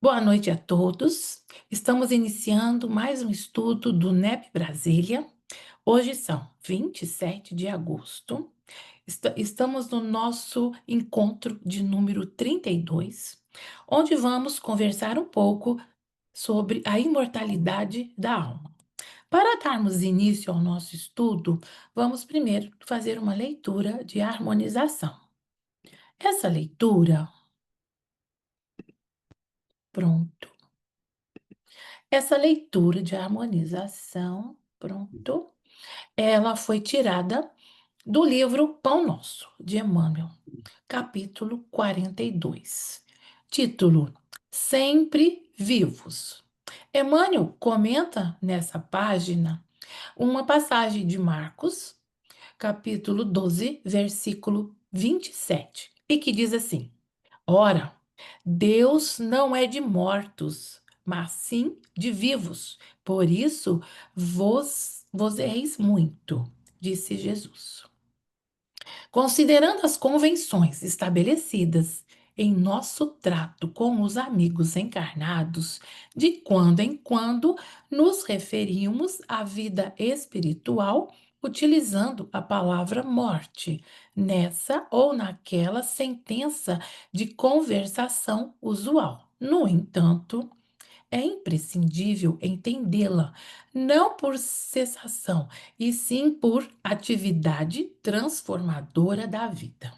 Boa noite a todos. Estamos iniciando mais um estudo do NEP Brasília. Hoje são 27 de agosto. Estamos no nosso encontro de número 32, onde vamos conversar um pouco sobre a imortalidade da alma. Para darmos início ao nosso estudo, vamos primeiro fazer uma leitura de harmonização. Essa leitura, pronto. Essa leitura de harmonização, pronto, ela foi tirada do livro Pão Nosso, de Emmanuel, capítulo 42. Título: Sempre Vivos. Emmanuel comenta nessa página uma passagem de Marcos, capítulo 12, versículo 27, e que diz assim: Ora, Deus não é de mortos, mas sim de vivos. Por isso vos erreis muito, disse Jesus. Considerando as convenções estabelecidas em nosso trato com os amigos encarnados, de quando em quando nos referimos à vida espiritual utilizando a palavra morte, nessa ou naquela sentença de conversação usual. No entanto, é imprescindível entendê-la, não por cessação, e sim por atividade transformadora da vida.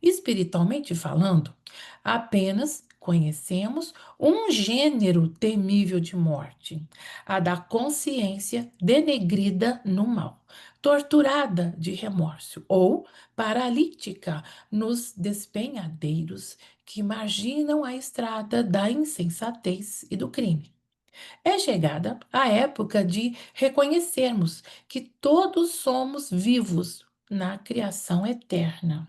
Espiritualmente falando, apenas conhecemos um gênero temível de morte, a da consciência denegrida no mal, torturada de remorso ou paralítica nos despenhadeiros que marginam a estrada da insensatez e do crime. É chegada a época de reconhecermos que todos somos vivos na criação eterna.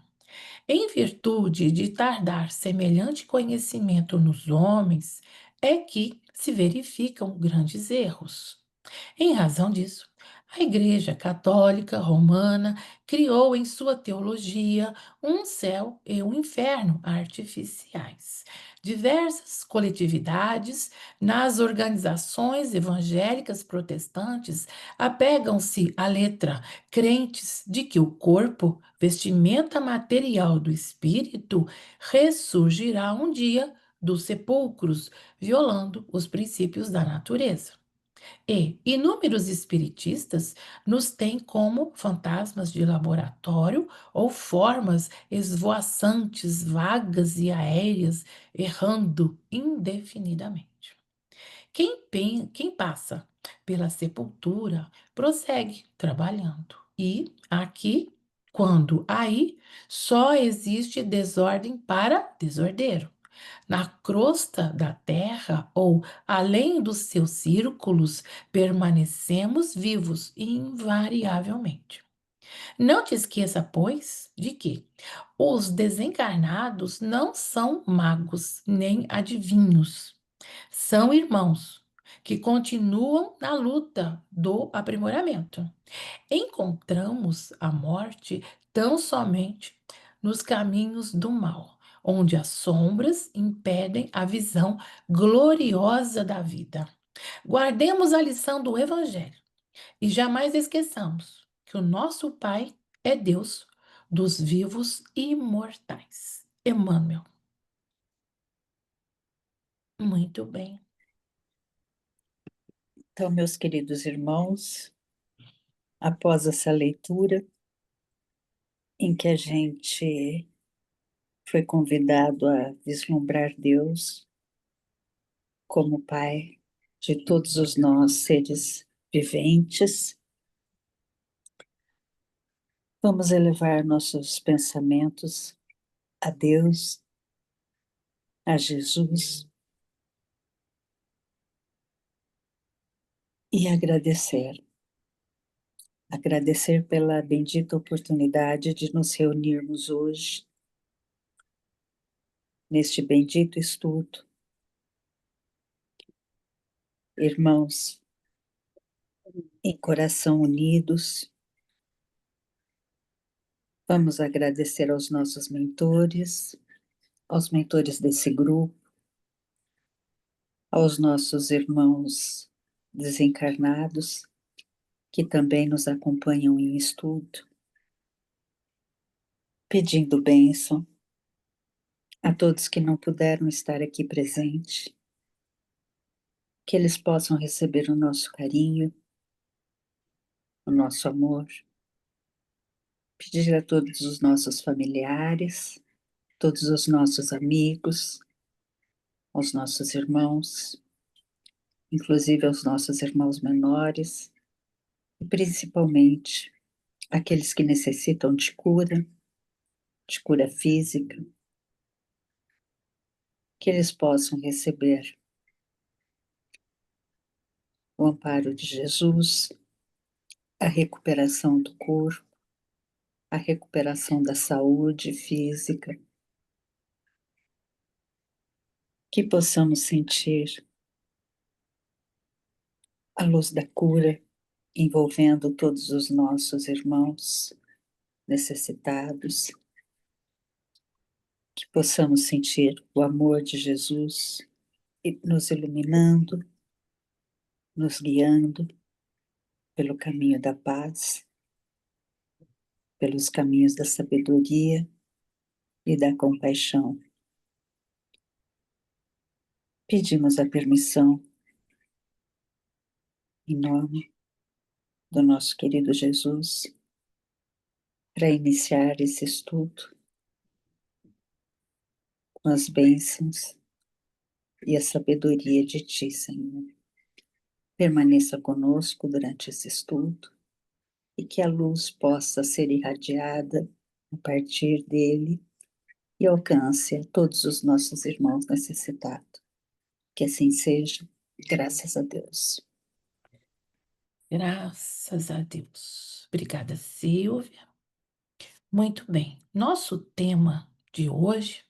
Em virtude de tardar semelhante conhecimento nos homens, é que se verificam grandes erros. Em razão disso, a Igreja Católica Romana criou em sua teologia um céu e um inferno artificiais. Diversas coletividades nas organizações evangélicas protestantes apegam-se à letra, crentes de que o corpo, vestimenta material do espírito, ressurgirá um dia dos sepulcros, violando os princípios da natureza. E inúmeros espiritistas nos têm como fantasmas de laboratório ou formas esvoaçantes, vagas e aéreas, errando indefinidamente. Quem passa pela sepultura prossegue trabalhando. E aqui, quando aí, só existe desordem para desordeiro. Na crosta da terra ou além dos seus círculos, permanecemos vivos invariavelmente. Não te esqueça, pois, de que os desencarnados não são magos nem adivinhos, são irmãos que continuam na luta do aprimoramento. Encontramos a morte tão somente nos caminhos do mal, onde as sombras impedem a visão gloriosa da vida. Guardemos a lição do Evangelho e jamais esqueçamos que o nosso Pai é Deus dos vivos e imortais. Emmanuel. Muito bem. Então, meus queridos irmãos, após essa leitura, em que a gente foi convidado a vislumbrar Deus como Pai de todos os nós, seres viventes, vamos elevar nossos pensamentos a Deus, a Jesus, e agradecer. Agradecer pela bendita oportunidade de nos reunirmos hoje, neste bendito estudo. Irmãos, em coração unidos, vamos agradecer aos nossos mentores, aos mentores desse grupo, aos nossos irmãos desencarnados, que também nos acompanham em estudo, pedindo bênção a todos que não puderam estar aqui presente, que eles possam receber o nosso carinho, o nosso amor, pedir a todos os nossos familiares, todos os nossos amigos, aos nossos irmãos, inclusive aos nossos irmãos menores, e principalmente aqueles que necessitam de cura física, que eles possam receber o amparo de Jesus, a recuperação do corpo, a recuperação da saúde física, que possamos sentir a luz da cura envolvendo todos os nossos irmãos necessitados, que possamos sentir o amor de Jesus nos iluminando, nos guiando pelo caminho da paz, pelos caminhos da sabedoria e da compaixão. Pedimos a permissão, em nome do nosso querido Jesus, para iniciar esse estudo com as bênçãos e a sabedoria de Ti, Senhor. Permaneça conosco durante esse estudo e que a luz possa ser irradiada a partir dele e alcance a todos os nossos irmãos necessitados. Que assim seja, graças a Deus. Graças a Deus. Obrigada, Silvia. Muito bem. Nosso tema de hoje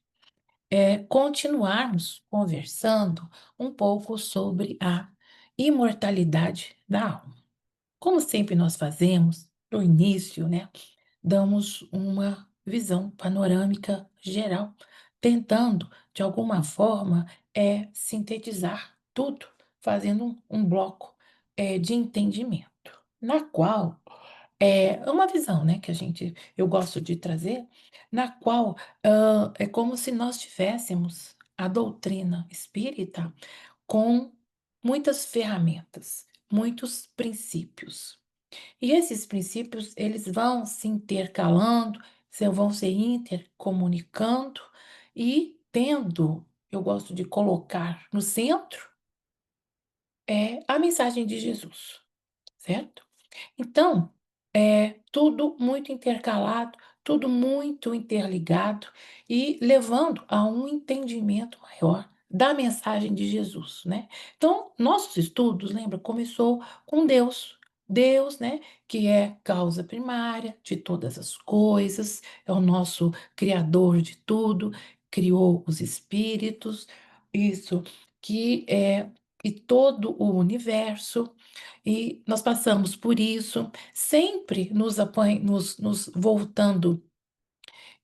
é continuarmos conversando um pouco sobre a imortalidade da alma. Como sempre nós fazemos, no início, né, damos uma visão panorâmica geral, tentando, de alguma forma, sintetizar tudo, fazendo um bloco, de entendimento, na qual é uma visão, né, que eu gosto de trazer, na qual é como se nós tivéssemos a doutrina espírita com muitas ferramentas, muitos princípios. E esses princípios, eles vão se intercalando, vão se intercomunicando e tendo, eu gosto de colocar no centro, a mensagem de Jesus, certo? Então, é tudo muito intercalado, tudo muito interligado e levando a um entendimento maior da mensagem de Jesus, né? Então, nossos estudos, lembra, começou com Deus. Deus, né, que é causa primária de todas as coisas, é o nosso criador de tudo, criou os espíritos, isso que é e todo o universo, e nós passamos por isso, sempre nos voltando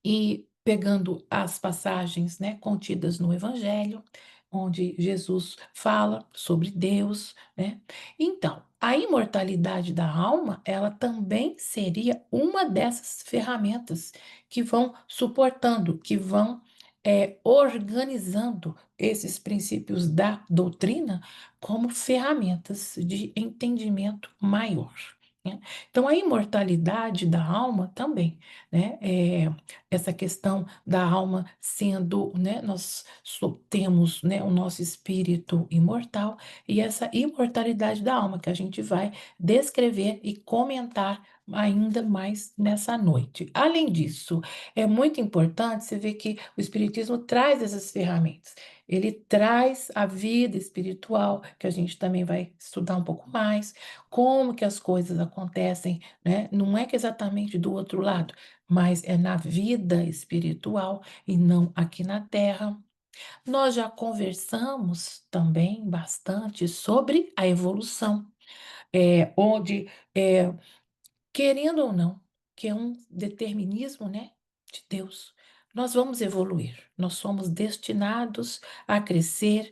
e pegando as passagens, né, contidas no Evangelho, onde Jesus fala sobre Deus, né? Então, a imortalidade da alma, ela também seria uma dessas ferramentas que vão suportando, que vão organizando esses princípios da doutrina como ferramentas de entendimento maior, né? Então, a imortalidade da alma também, né? Essa questão da alma sendo, né, temos, né, o nosso espírito imortal e essa imortalidade da alma que a gente vai descrever e comentar ainda mais nessa noite. Além disso, é muito importante você ver que o Espiritismo traz essas ferramentas. Ele traz a vida espiritual, que a gente também vai estudar um pouco mais, como que as coisas acontecem, né? Não é que exatamente do outro lado, mas é na vida espiritual e não aqui na Terra. Nós já conversamos também bastante sobre a evolução, onde, querendo ou não, que é um determinismo, né, de Deus, nós vamos evoluir. Nós somos destinados a crescer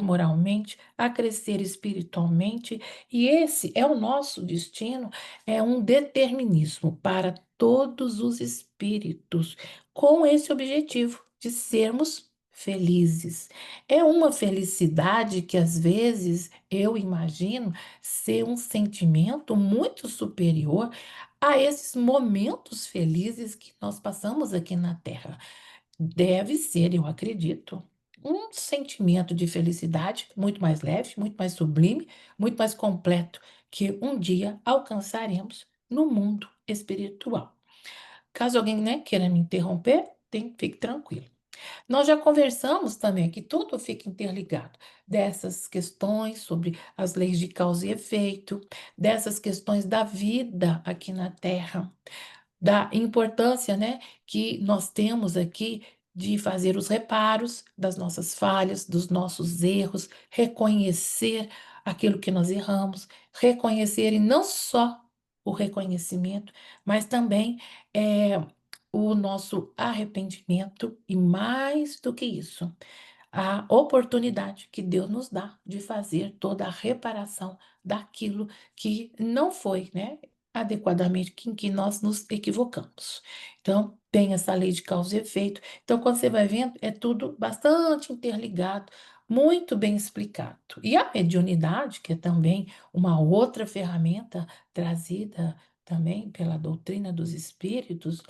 moralmente, a crescer espiritualmente, e esse é o nosso destino, é um determinismo para todos os espíritos, com esse objetivo de sermos felizes. É uma felicidade que às vezes eu imagino ser um sentimento muito superior a esses momentos felizes que nós passamos aqui na Terra. Deve ser, eu acredito, um sentimento de felicidade muito mais leve, muito mais sublime, muito mais completo, que um dia alcançaremos no mundo espiritual. Caso alguém, né, queira me interromper, fique tranquilo. Nós já conversamos também que tudo fica interligado, dessas questões sobre as leis de causa e efeito, dessas questões da vida aqui na Terra, da importância, né, que nós temos aqui de fazer os reparos das nossas falhas, dos nossos erros, reconhecer aquilo que nós erramos, reconhecer e não só o reconhecimento, mas também o nosso arrependimento e mais do que isso, a oportunidade que Deus nos dá de fazer toda a reparação daquilo que não foi, né, adequadamente, em que nós nos equivocamos. Então, tem essa lei de causa e efeito. Então, quando você vai vendo, é tudo bastante interligado, muito bem explicado. E a mediunidade, que é também uma outra ferramenta trazida também pela doutrina dos espíritos,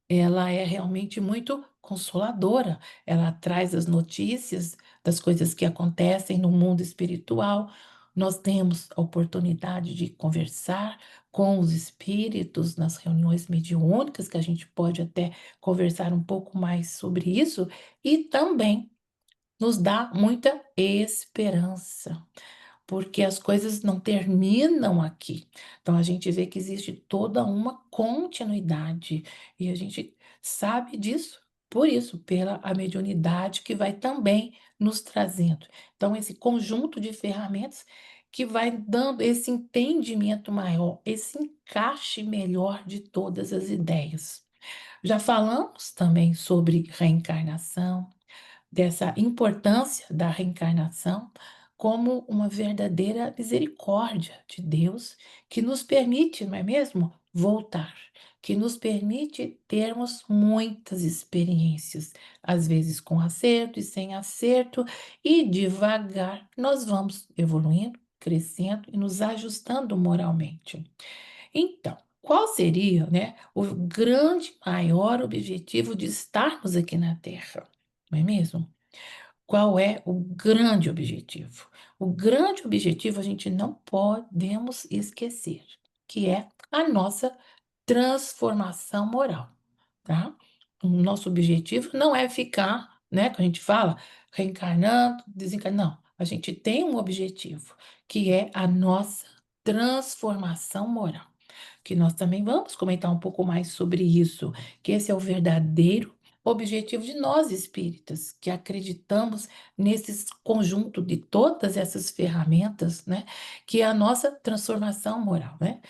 ela é realmente muito consoladora. Ela traz as notícias das coisas que acontecem no mundo espiritual. Nós temos a oportunidade de conversar com os espíritos nas reuniões mediúnicas, que a gente pode até conversar um pouco mais sobre isso, e também nos dá muita esperança, porque as coisas não terminam aqui. Então a gente vê que existe toda uma continuidade e a gente sabe disso por isso, pela a mediunidade que vai também nos trazendo. Então esse conjunto de ferramentas que vai dando esse entendimento maior, esse encaixe melhor de todas as ideias. Já falamos também sobre reencarnação, dessa importância da reencarnação como uma verdadeira misericórdia de Deus que nos permite, não é mesmo, voltar, que nos permite termos muitas experiências, às vezes com acerto e sem acerto, e devagar nós vamos evoluindo, crescendo e nos ajustando moralmente. Então, qual seria, né, o grande maior objetivo de estarmos aqui na Terra? Não é mesmo? Qual é o grande objetivo? O grande objetivo a gente não podemos esquecer, que é a nossa transformação moral, tá? O nosso objetivo não é ficar, né, que a gente fala, reencarnando, desencarnando. Não, a gente tem um objetivo, que é a nossa transformação moral, que nós também vamos comentar um pouco mais sobre isso, que esse é o verdadeiro objetivo de nós espíritas, que acreditamos nesse conjunto de todas essas ferramentas, né, que é a nossa transformação moral, né?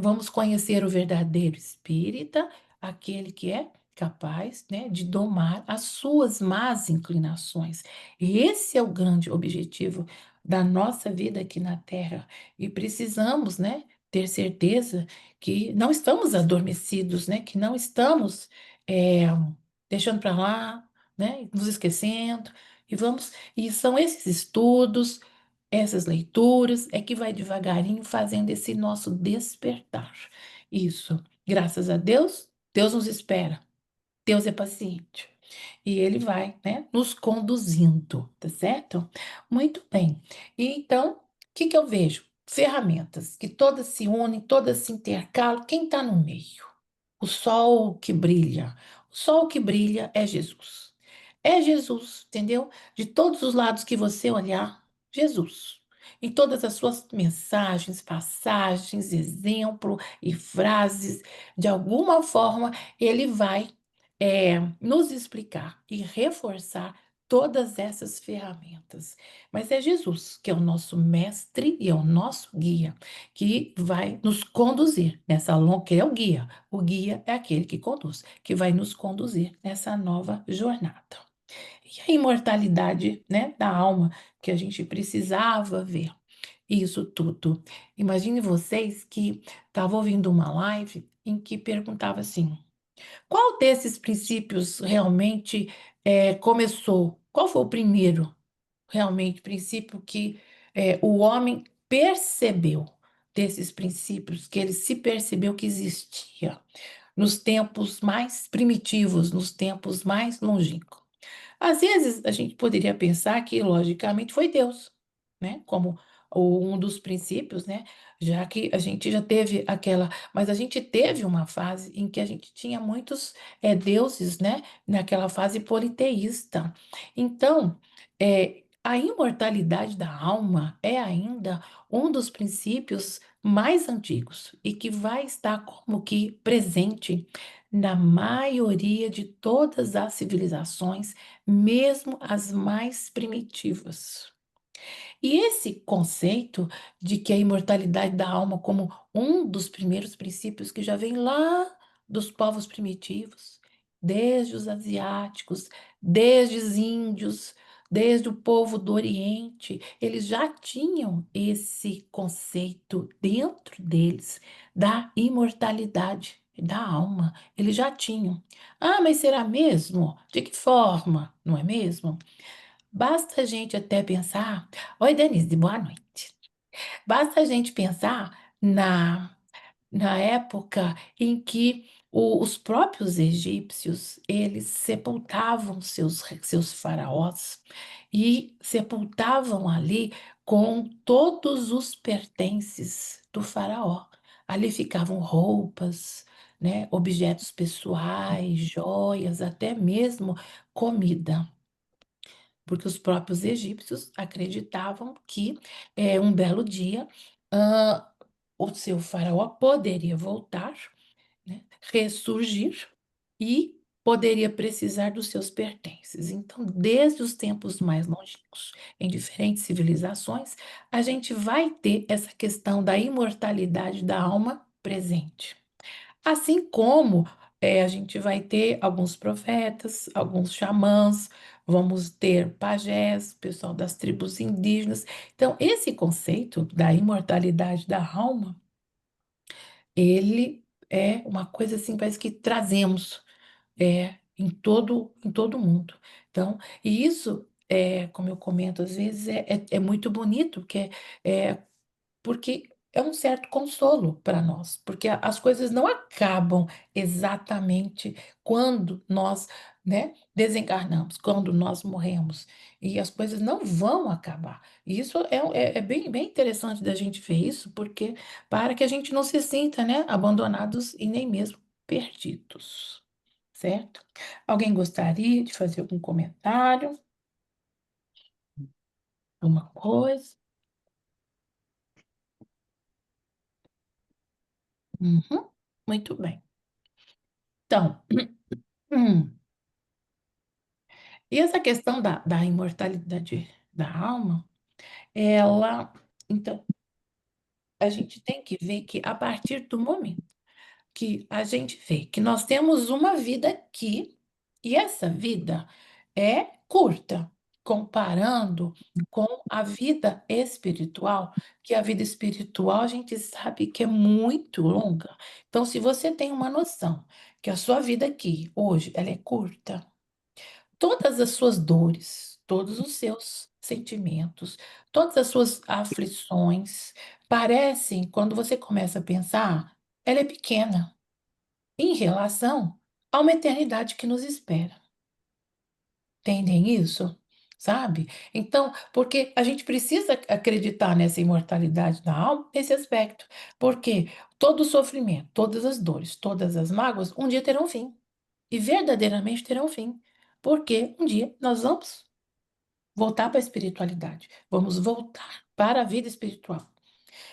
Vamos conhecer o verdadeiro espírita, aquele que é capaz, né, de domar as suas más inclinações. E esse é o grande objetivo da nossa vida aqui na Terra. E precisamos, né, ter certeza que não estamos adormecidos, né? Que não estamos eh, deixando para lá, né? Nos esquecendo. E são esses estudos, essas leituras, é que vai devagarinho fazendo esse nosso despertar. Isso, graças a Deus, Deus nos espera. Deus é paciente. E ele vai, né, nos conduzindo, tá certo? Muito bem. E então, o que que eu vejo? Ferramentas que todas se unem, todas se intercalam. Quem está no meio? O sol que brilha. O sol que brilha é Jesus. É Jesus, entendeu? De todos os lados que você olhar, Jesus. Em todas as suas mensagens, passagens, exemplo e frases, de alguma forma, ele vai nos explicar e reforçar todas essas ferramentas. Mas é Jesus, que é o nosso mestre e é o nosso guia, que vai nos conduzir nessa longa, que é o guia. O guia é aquele que conduz, que vai nos conduzir nessa nova jornada. E a imortalidade, né, da alma, que a gente precisava ver. Isso tudo. Imagine vocês que estavam ouvindo uma live em que perguntava assim: qual desses princípios realmente começou? Qual foi o primeiro, realmente, princípio que o homem percebeu desses princípios, que ele se percebeu que existia nos tempos mais primitivos, nos tempos mais longínquos? Às vezes a gente poderia pensar que, logicamente, foi Deus, né? Como um dos princípios, né? Já que a gente já teve aquela. Mas a gente teve uma fase em que a gente tinha muitos deuses, né? Naquela fase politeísta. Então, a imortalidade da alma é ainda um dos princípios mais antigos e que vai estar como que presente na maioria de todas as civilizações, mesmo as mais primitivas. E esse conceito de que a imortalidade da alma como um dos primeiros princípios que já vem lá dos povos primitivos, desde os asiáticos, desde os índios, desde o povo do Oriente, eles já tinham esse conceito dentro deles da imortalidade da alma. Eles já tinham. Ah, mas será mesmo? De que forma? Não é mesmo? Basta a gente até pensar. Oi, Denise, boa noite. Basta a gente pensar na época em que os próprios egípcios, eles sepultavam seus faraós e sepultavam ali com todos os pertences do faraó. Ali ficavam roupas, né, objetos pessoais, joias, até mesmo comida, porque os próprios egípcios acreditavam que um belo dia ah, o seu faraó poderia voltar, né, ressurgir e poderia precisar dos seus pertences. Então, desde os tempos mais longínquos, em diferentes civilizações, a gente vai ter essa questão da imortalidade da alma presente. Assim como a gente vai ter alguns profetas, alguns xamãs, vamos ter pajés, pessoal das tribos indígenas. Então, esse conceito da imortalidade da alma, ele é uma coisa assim, parece que trazemos em todo mundo. Então, e isso, como eu comento às vezes, é muito bonito, é, porque é um certo consolo para nós, porque as coisas não acabam exatamente quando nós, né, desencarnamos, quando nós morremos, e as coisas não vão acabar. E isso é bem interessante da gente ver isso, porque para que a gente não se sinta, né, abandonados e nem mesmo perdidos, certo? Alguém gostaria de fazer algum comentário, alguma coisa? Uhum, muito bem. Então, e essa questão da imortalidade da alma, ela, então, a gente tem que ver que a partir do momento que a gente vê que nós temos uma vida aqui, e essa vida é curta, comparando com a vida espiritual, que a vida espiritual a gente sabe que é muito longa. Então, se você tem uma noção que a sua vida aqui, hoje, ela é curta, todas as suas dores, todos os seus sentimentos, todas as suas aflições, parecem, quando você começa a pensar, ela é pequena em relação a uma eternidade que nos espera. Entendem isso? Sabe? Então, porque a gente precisa acreditar nessa imortalidade da alma, nesse aspecto, porque todo o sofrimento, todas as dores, todas as mágoas, um dia terão fim. E verdadeiramente terão fim. Porque um dia nós vamos voltar para a espiritualidade, vamos voltar para a vida espiritual.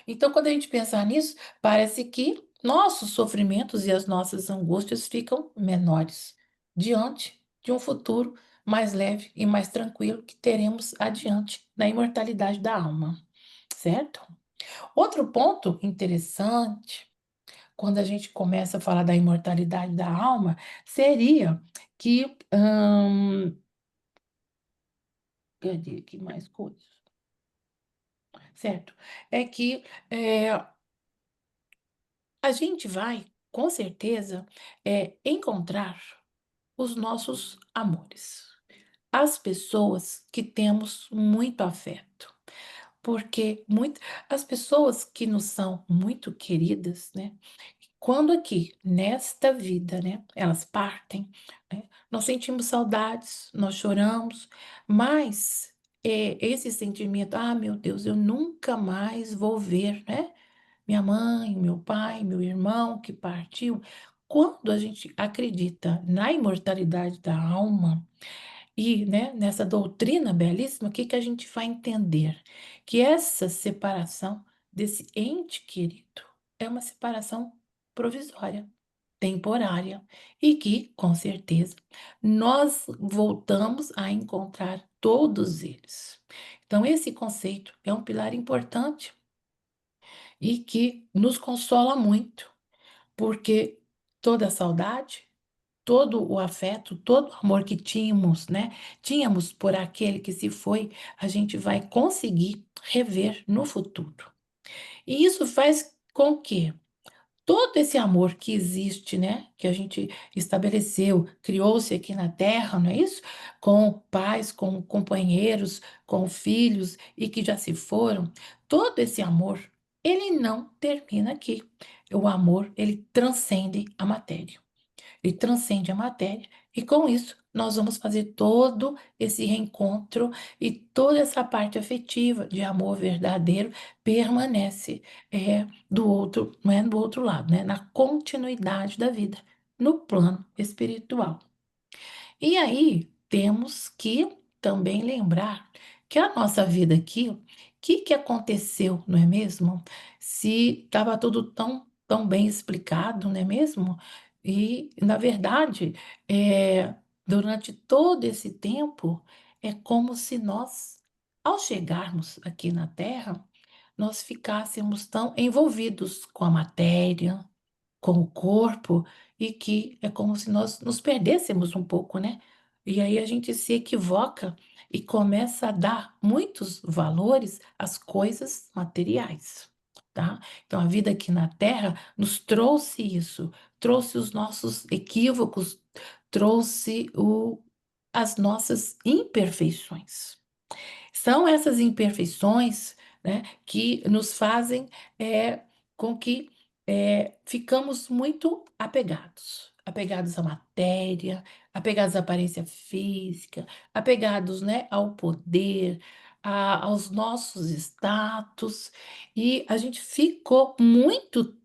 Então, quando a gente pensar nisso, parece que nossos sofrimentos e as nossas angústias ficam menores diante de um futuro mais leve e mais tranquilo que teremos adiante na imortalidade da alma, certo? Outro ponto interessante, quando a gente começa a falar da imortalidade da alma, seria que, cadê aqui mais coisas? Certo? É que a gente vai, com certeza, encontrar os nossos amores, as pessoas que temos muito afeto. Porque as pessoas que nos são muito queridas, né? Quando aqui, nesta vida, né, elas partem, né, nós sentimos saudades, nós choramos, mas esse sentimento, ah, meu Deus, eu nunca mais vou ver, né? Minha mãe, meu pai, meu irmão que partiu. Quando a gente acredita na imortalidade da alma, e, né, nessa doutrina belíssima, o que que a gente vai entender? Que essa separação desse ente querido é uma separação provisória, temporária, e que, com certeza, nós voltamos a encontrar todos eles. Então, esse conceito é um pilar importante e que nos consola muito, porque toda a saudade, todo o afeto, todo o amor que tínhamos, né? Tínhamos por aquele que se foi, a gente vai conseguir rever no futuro. E isso faz com que todo esse amor que existe, né? Que a gente estabeleceu, criou-se aqui na Terra, não é isso? Com pais, com companheiros, com filhos e que já se foram, todo esse amor, ele não termina aqui. O amor, ele transcende a matéria. Ele transcende a matéria, e com isso nós vamos fazer todo esse reencontro e toda essa parte afetiva de amor verdadeiro permanece do outro, não é do outro lado, né? Na continuidade da vida, no plano espiritual. E aí temos que também lembrar que a nossa vida aqui, o que que aconteceu, não é mesmo? Se estava tudo tão bem explicado, não é mesmo? E, na verdade, durante todo esse tempo, é como se nós, ao chegarmos aqui na Terra, nós ficássemos tão envolvidos com a matéria, com o corpo, e que é como se nós nos perdêssemos um pouco, né? E aí a gente se equivoca e começa a dar muitos valores às coisas materiais, tá? Então a vida aqui na Terra nos trouxe isso, trouxe os nossos equívocos, trouxe as nossas imperfeições. São essas imperfeições, né, que nos fazem com que ficamos muito apegados. Apegados à matéria, apegados à aparência física, apegados, né, ao poder, aos nossos status, e a gente ficou muito,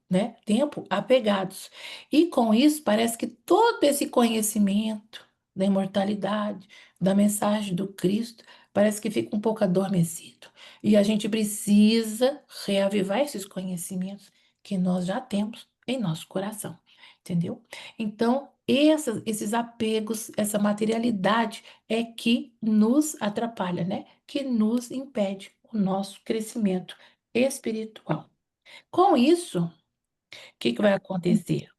né, tempo apegados. E com isso parece que todo esse conhecimento da imortalidade, da mensagem do Cristo, parece que fica um pouco adormecido. E a gente precisa reavivar esses conhecimentos que nós já temos em nosso coração, entendeu? Então, esses apegos, essa materialidade é que nos atrapalha, né? Que nos impede o nosso crescimento espiritual. Com isso, o que que vai acontecer?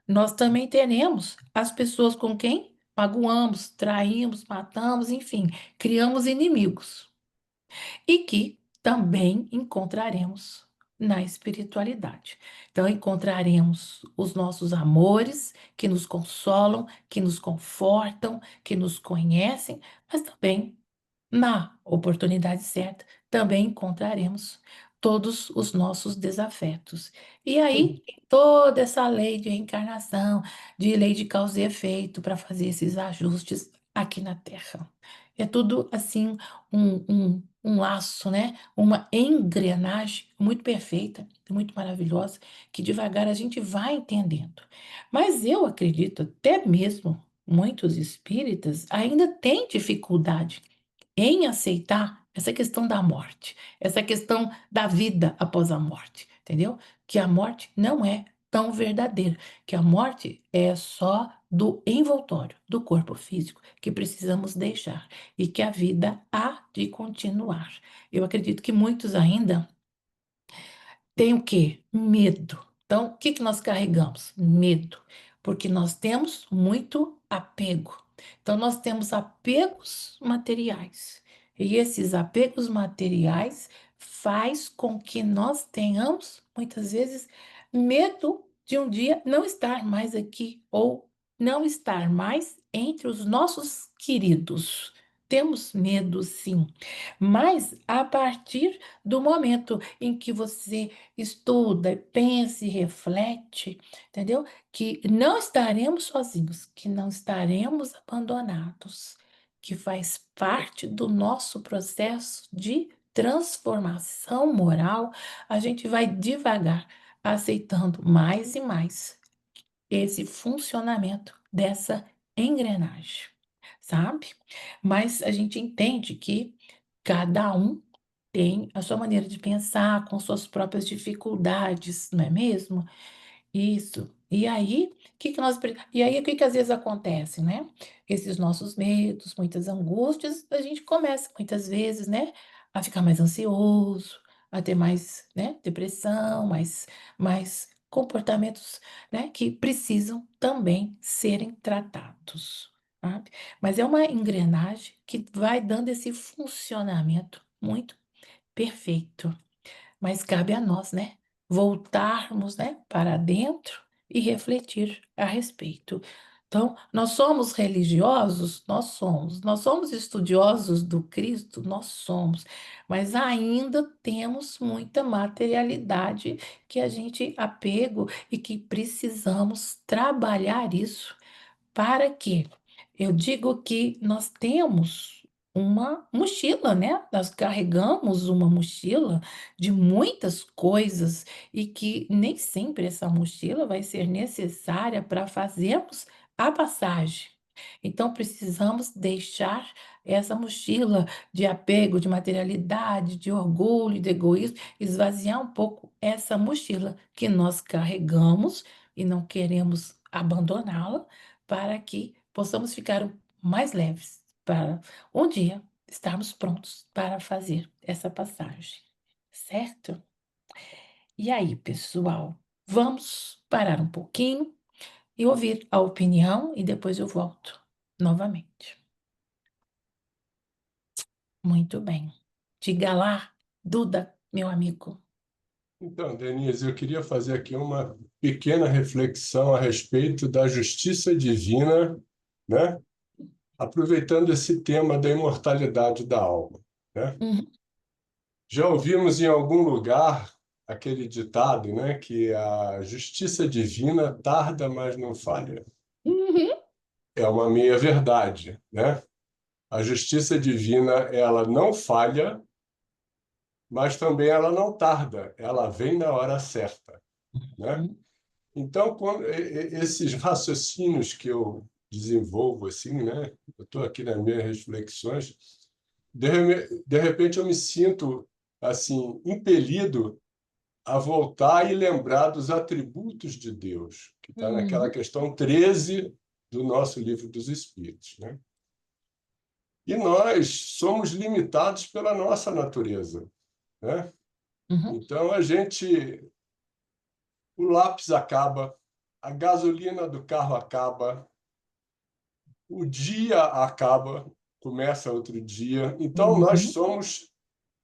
Nós também teremos as pessoas com quem magoamos, traímos, matamos, enfim, criamos inimigos. E que também encontraremos na espiritualidade. Então, encontraremos os nossos amores que nos consolam, que nos confortam, que nos conhecem, mas também na oportunidade certa, também encontraremos todos os nossos desafetos. E aí, tem toda essa lei de reencarnação, de lei de causa e efeito, para fazer esses ajustes aqui na Terra. É tudo assim, um laço, né? Uma engrenagem muito perfeita, muito maravilhosa, que devagar a gente vai entendendo. Mas eu acredito, até mesmo muitos espíritas ainda têm dificuldade em aceitar essa questão da morte, essa questão da vida após a morte, entendeu? Que a morte não é tão verdadeira, que a morte é só do envoltório, do corpo físico, que precisamos deixar, e que a vida há de continuar. Eu acredito que muitos ainda tem o quê? Medo. Então, o que que nós carregamos? Medo, porque nós temos muito apego. Então, nós temos apegos materiais. E esses apegos materiais faz com que nós tenhamos, muitas vezes, medo de um dia não estar mais aqui ou não estar mais entre os nossos queridos. Temos medo, sim, mas a partir do momento em que você estuda, pensa e reflete, entendeu? Que não estaremos sozinhos, que não estaremos abandonados, que faz parte do nosso processo de transformação moral, a gente vai devagar aceitando mais e mais esse funcionamento dessa engrenagem, sabe? Mas a gente entende que cada um tem a sua maneira de pensar, com suas próprias dificuldades, não é mesmo? Isso. E aí, o que que às vezes acontece, né? Esses nossos medos, muitas angústias, a gente começa muitas vezes, né, a ficar mais ansioso, a ter mais, né, depressão, mais comportamentos, né, que precisam também serem tratados, sabe? Mas é uma engrenagem que vai dando esse funcionamento muito perfeito. Mas cabe a nós, né, voltarmos, né, para dentro e refletir a respeito. Então, nós somos religiosos? Nós somos. Nós somos estudiosos do Cristo? Nós somos. Mas ainda temos muita materialidade que a gente apego e que precisamos trabalhar isso para quê? Eu digo que nós temos uma mochila, né? Nós carregamos uma mochila de muitas coisas e que nem sempre essa mochila vai ser necessária para fazermos a passagem. Então, precisamos deixar essa mochila de apego, de materialidade, de orgulho, de egoísmo, esvaziar um pouco essa mochila que nós carregamos e não queremos abandoná-la para que possamos ficar mais leves, para um dia estarmos prontos para fazer essa passagem, certo? E aí, pessoal, vamos parar um pouquinho e ouvir a opinião e depois eu volto novamente. Muito bem. Diga lá, Duda, meu amigo. Então, Denise, eu queria fazer aqui uma pequena reflexão a respeito da justiça divina, né? Aproveitando esse tema da imortalidade da alma, né? Uhum, Já ouvimos em algum lugar aquele ditado, né, que a justiça divina tarda, mas não falha. uhum, É uma meia-verdade, né? A justiça divina, ela não falha, mas também ela não tarda, ela vem na hora certa, né? uhum, Então, esses raciocínios que eu desenvolvo assim, né? Eu estou aqui nas minhas reflexões, de repente eu me sinto assim impelido a voltar e lembrar dos atributos de Deus, que está naquela uhum, questão 13 do nosso Livro dos Espíritos, né? E nós somos limitados pela nossa natureza, né? uhum, Então o lápis acaba, a gasolina do carro acaba, o dia acaba, começa outro dia. Então, nós uhum, somos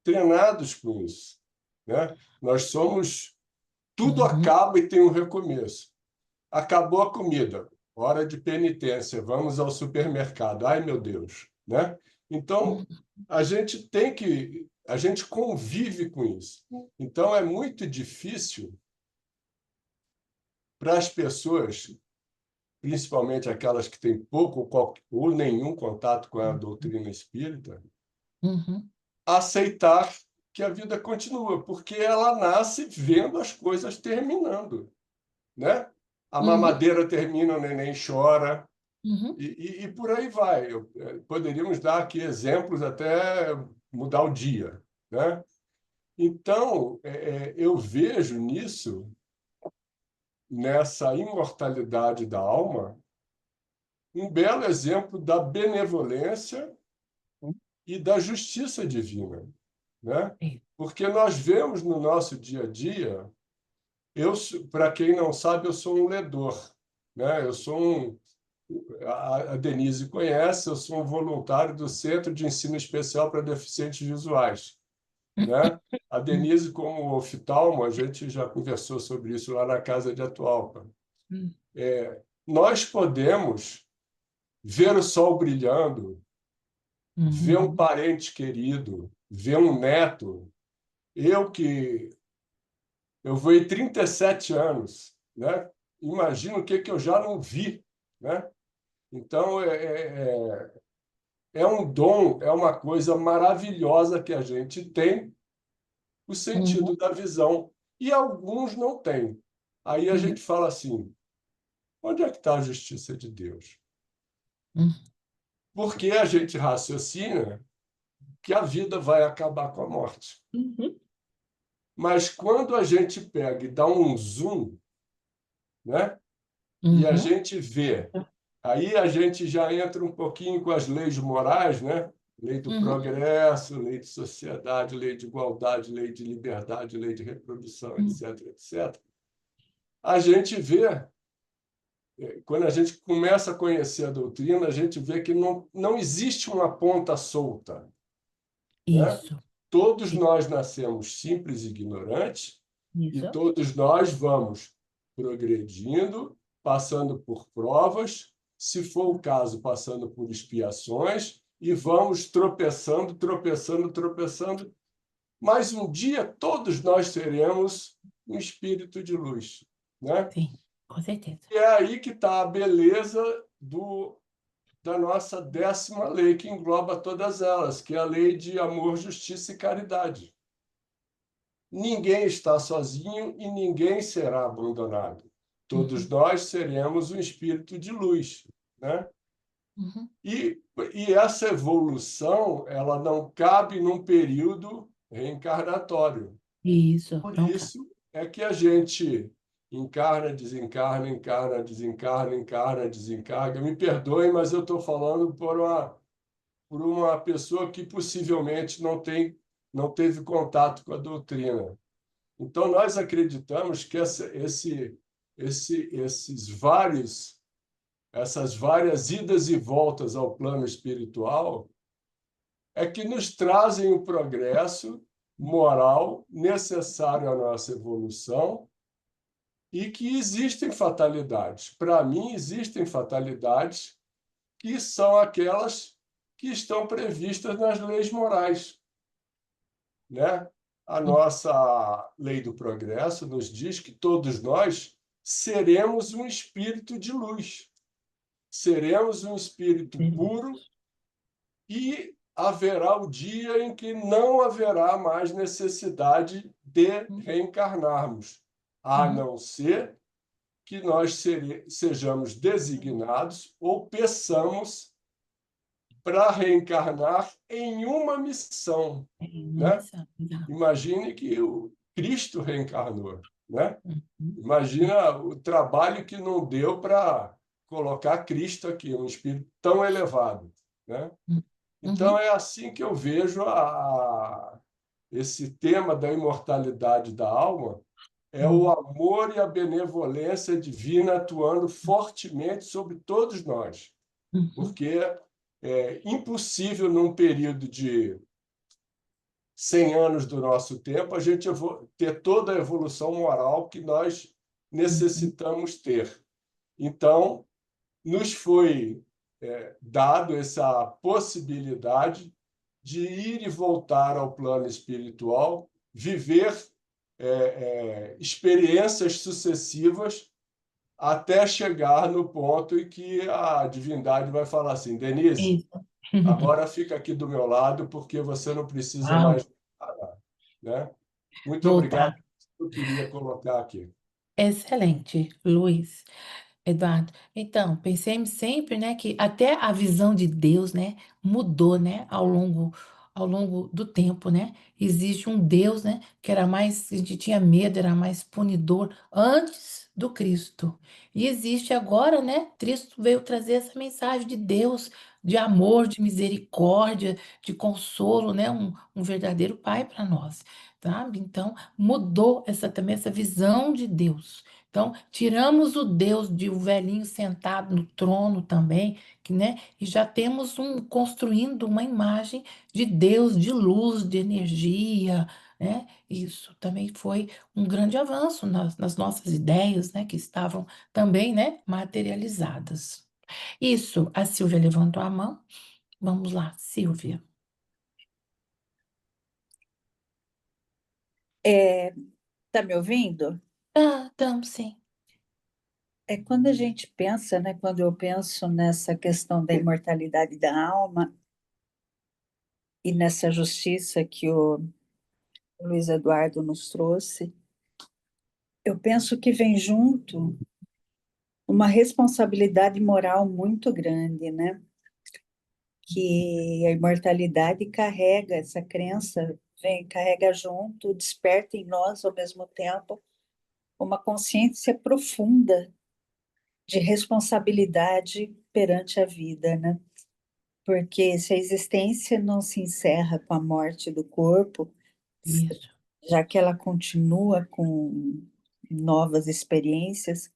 treinados com isso, né? Nós somos. Tudo uhum, acaba e tem um recomeço. Acabou a comida, hora de penitência, vamos ao supermercado. Ai, meu Deus, né? Então, uhum, a gente convive com isso. Então, é muito difícil para as pessoas, principalmente aquelas que têm pouco ou nenhum contato com a doutrina espírita, uhum, aceitar que a vida continua, porque ela nasce vendo as coisas terminando, né? A uhum, mamadeira termina, o neném chora, uhum, e por aí vai. Poderíamos dar aqui exemplos até mudar o dia, né? Então, eu vejo nisso nessa imortalidade da alma, um belo exemplo da benevolência e da justiça divina, né? Isso. Porque nós vemos no nosso dia a dia, para quem não sabe, eu sou um ledor, né? A Denise conhece, eu sou um voluntário do Centro de Ensino Especial para Deficientes Visuais, né? A Hum, Denise, como oftalmo, a gente já conversou sobre isso lá na casa de Atualpa. hum, Nós podemos ver o sol brilhando, ver um uhum, parente querido, ver um neto. Eu vou em 37 anos, né? Imagino o que que eu já não vi, né? Então, é um dom, é uma coisa maravilhosa que a gente tem, o uhum, sentido da visão. E alguns não têm. Aí a uhum, gente fala assim, onde é que está a justiça de Deus? uhum, Porque a gente raciocina que a vida vai acabar com a morte. uhum, Mas quando a gente pega e dá um zoom, né? E a uhum, gente vê, aí a gente já entra um pouquinho com as leis morais, né? Lei do uhum, progresso, lei de sociedade, lei de igualdade, lei de liberdade, lei de reprodução, uhum. etc, etc. A gente vê, quando a gente começa a conhecer a doutrina, a gente vê que não existe uma ponta solta, né? Isso. Todos nós nascemos simples e ignorantes e Isso. todos nós vamos progredindo, passando por provas, se for o caso, passando por expiações, e vamos tropeçando, tropeçando, tropeçando. Mas um dia todos nós seremos um espírito de luz, né? Sim, com certeza. E é aí que está a beleza da nossa 10ª lei, que engloba todas elas, que é a lei de amor, justiça e caridade. Ninguém está sozinho e ninguém será abandonado. Todos Uhum, nós seremos um espírito de luz, né? uhum. E, e essa evolução, ela não cabe num período reencarnatório. Isso, Por não cá. isso é que a gente encarna, desencarna, encarna, desencarna, encarna, desencarna. Me perdoe, mas eu estou falando por uma pessoa que possivelmente não teve contato com a doutrina. Então, nós acreditamos que essas várias idas e voltas ao plano espiritual é que nos trazem o progresso moral necessário à nossa evolução e que existem fatalidades. Para mim, existem fatalidades que são aquelas que estão previstas nas leis morais, né? A nossa lei do progresso nos diz que todos nós seremos um espírito de luz, seremos um espírito Uhum, puro e haverá o dia em que não haverá mais necessidade de reencarnarmos, a uhum, não ser que nós sejamos designados ou peçamos para reencarnar em uma missão, é uma né? missão, exato. Imagine que o Cristo reencarnou, né? Uhum, Imagina o trabalho que não deu para colocar Cristo aqui, um espírito tão elevado, né? uhum, Então uhum, é assim que eu vejo esse tema da imortalidade da alma, é o uhum, amor e a benevolência divina atuando fortemente sobre todos nós, uhum, porque é impossível num período de 100 anos do nosso tempo, a gente ter toda a evolução moral que nós uhum, necessitamos ter. Então, nos foi dado essa possibilidade de ir e voltar ao plano espiritual, viver experiências sucessivas até chegar no ponto em que a divindade vai falar assim, Denise, isso. agora fica aqui do meu lado porque você não precisa Uau, mais parar, né? Muito obrigado. voltar. Eu queria colocar aqui. Excelente, Luiz, Eduardo. Então, pensemos sempre, né, que até a visão de Deus, né, mudou, né, ao longo, ao longo do tempo, né? Existe um Deus, né, que era mais, a gente tinha medo, era mais punidor antes do Cristo. E existe agora, né? Cristo veio trazer essa mensagem de Deus, de amor, de misericórdia, de consolo, né? Um verdadeiro Pai para nós, sabe? Então, mudou essa também essa visão de Deus. Então, tiramos o Deus de um velhinho sentado no trono também, que, né? E já temos construindo uma imagem de Deus, de luz, de energia, né? Isso também foi um grande avanço nas nossas ideias, né? Que estavam também, né? Materializadas. Isso, a Silvia levantou a mão. Vamos lá, Silvia. Tá me ouvindo? Ah, estamos sim. É quando a gente pensa, né? Quando eu penso nessa questão da imortalidade da alma e nessa justiça que o Luiz Eduardo nos trouxe, eu penso que vem junto uma responsabilidade moral muito grande, né? Que a imortalidade carrega essa crença, carrega junto, desperta em nós ao mesmo tempo uma consciência profunda de responsabilidade perante a vida, né? Porque se a existência não se encerra com a morte do corpo, Isso. já que ela continua com novas experiências,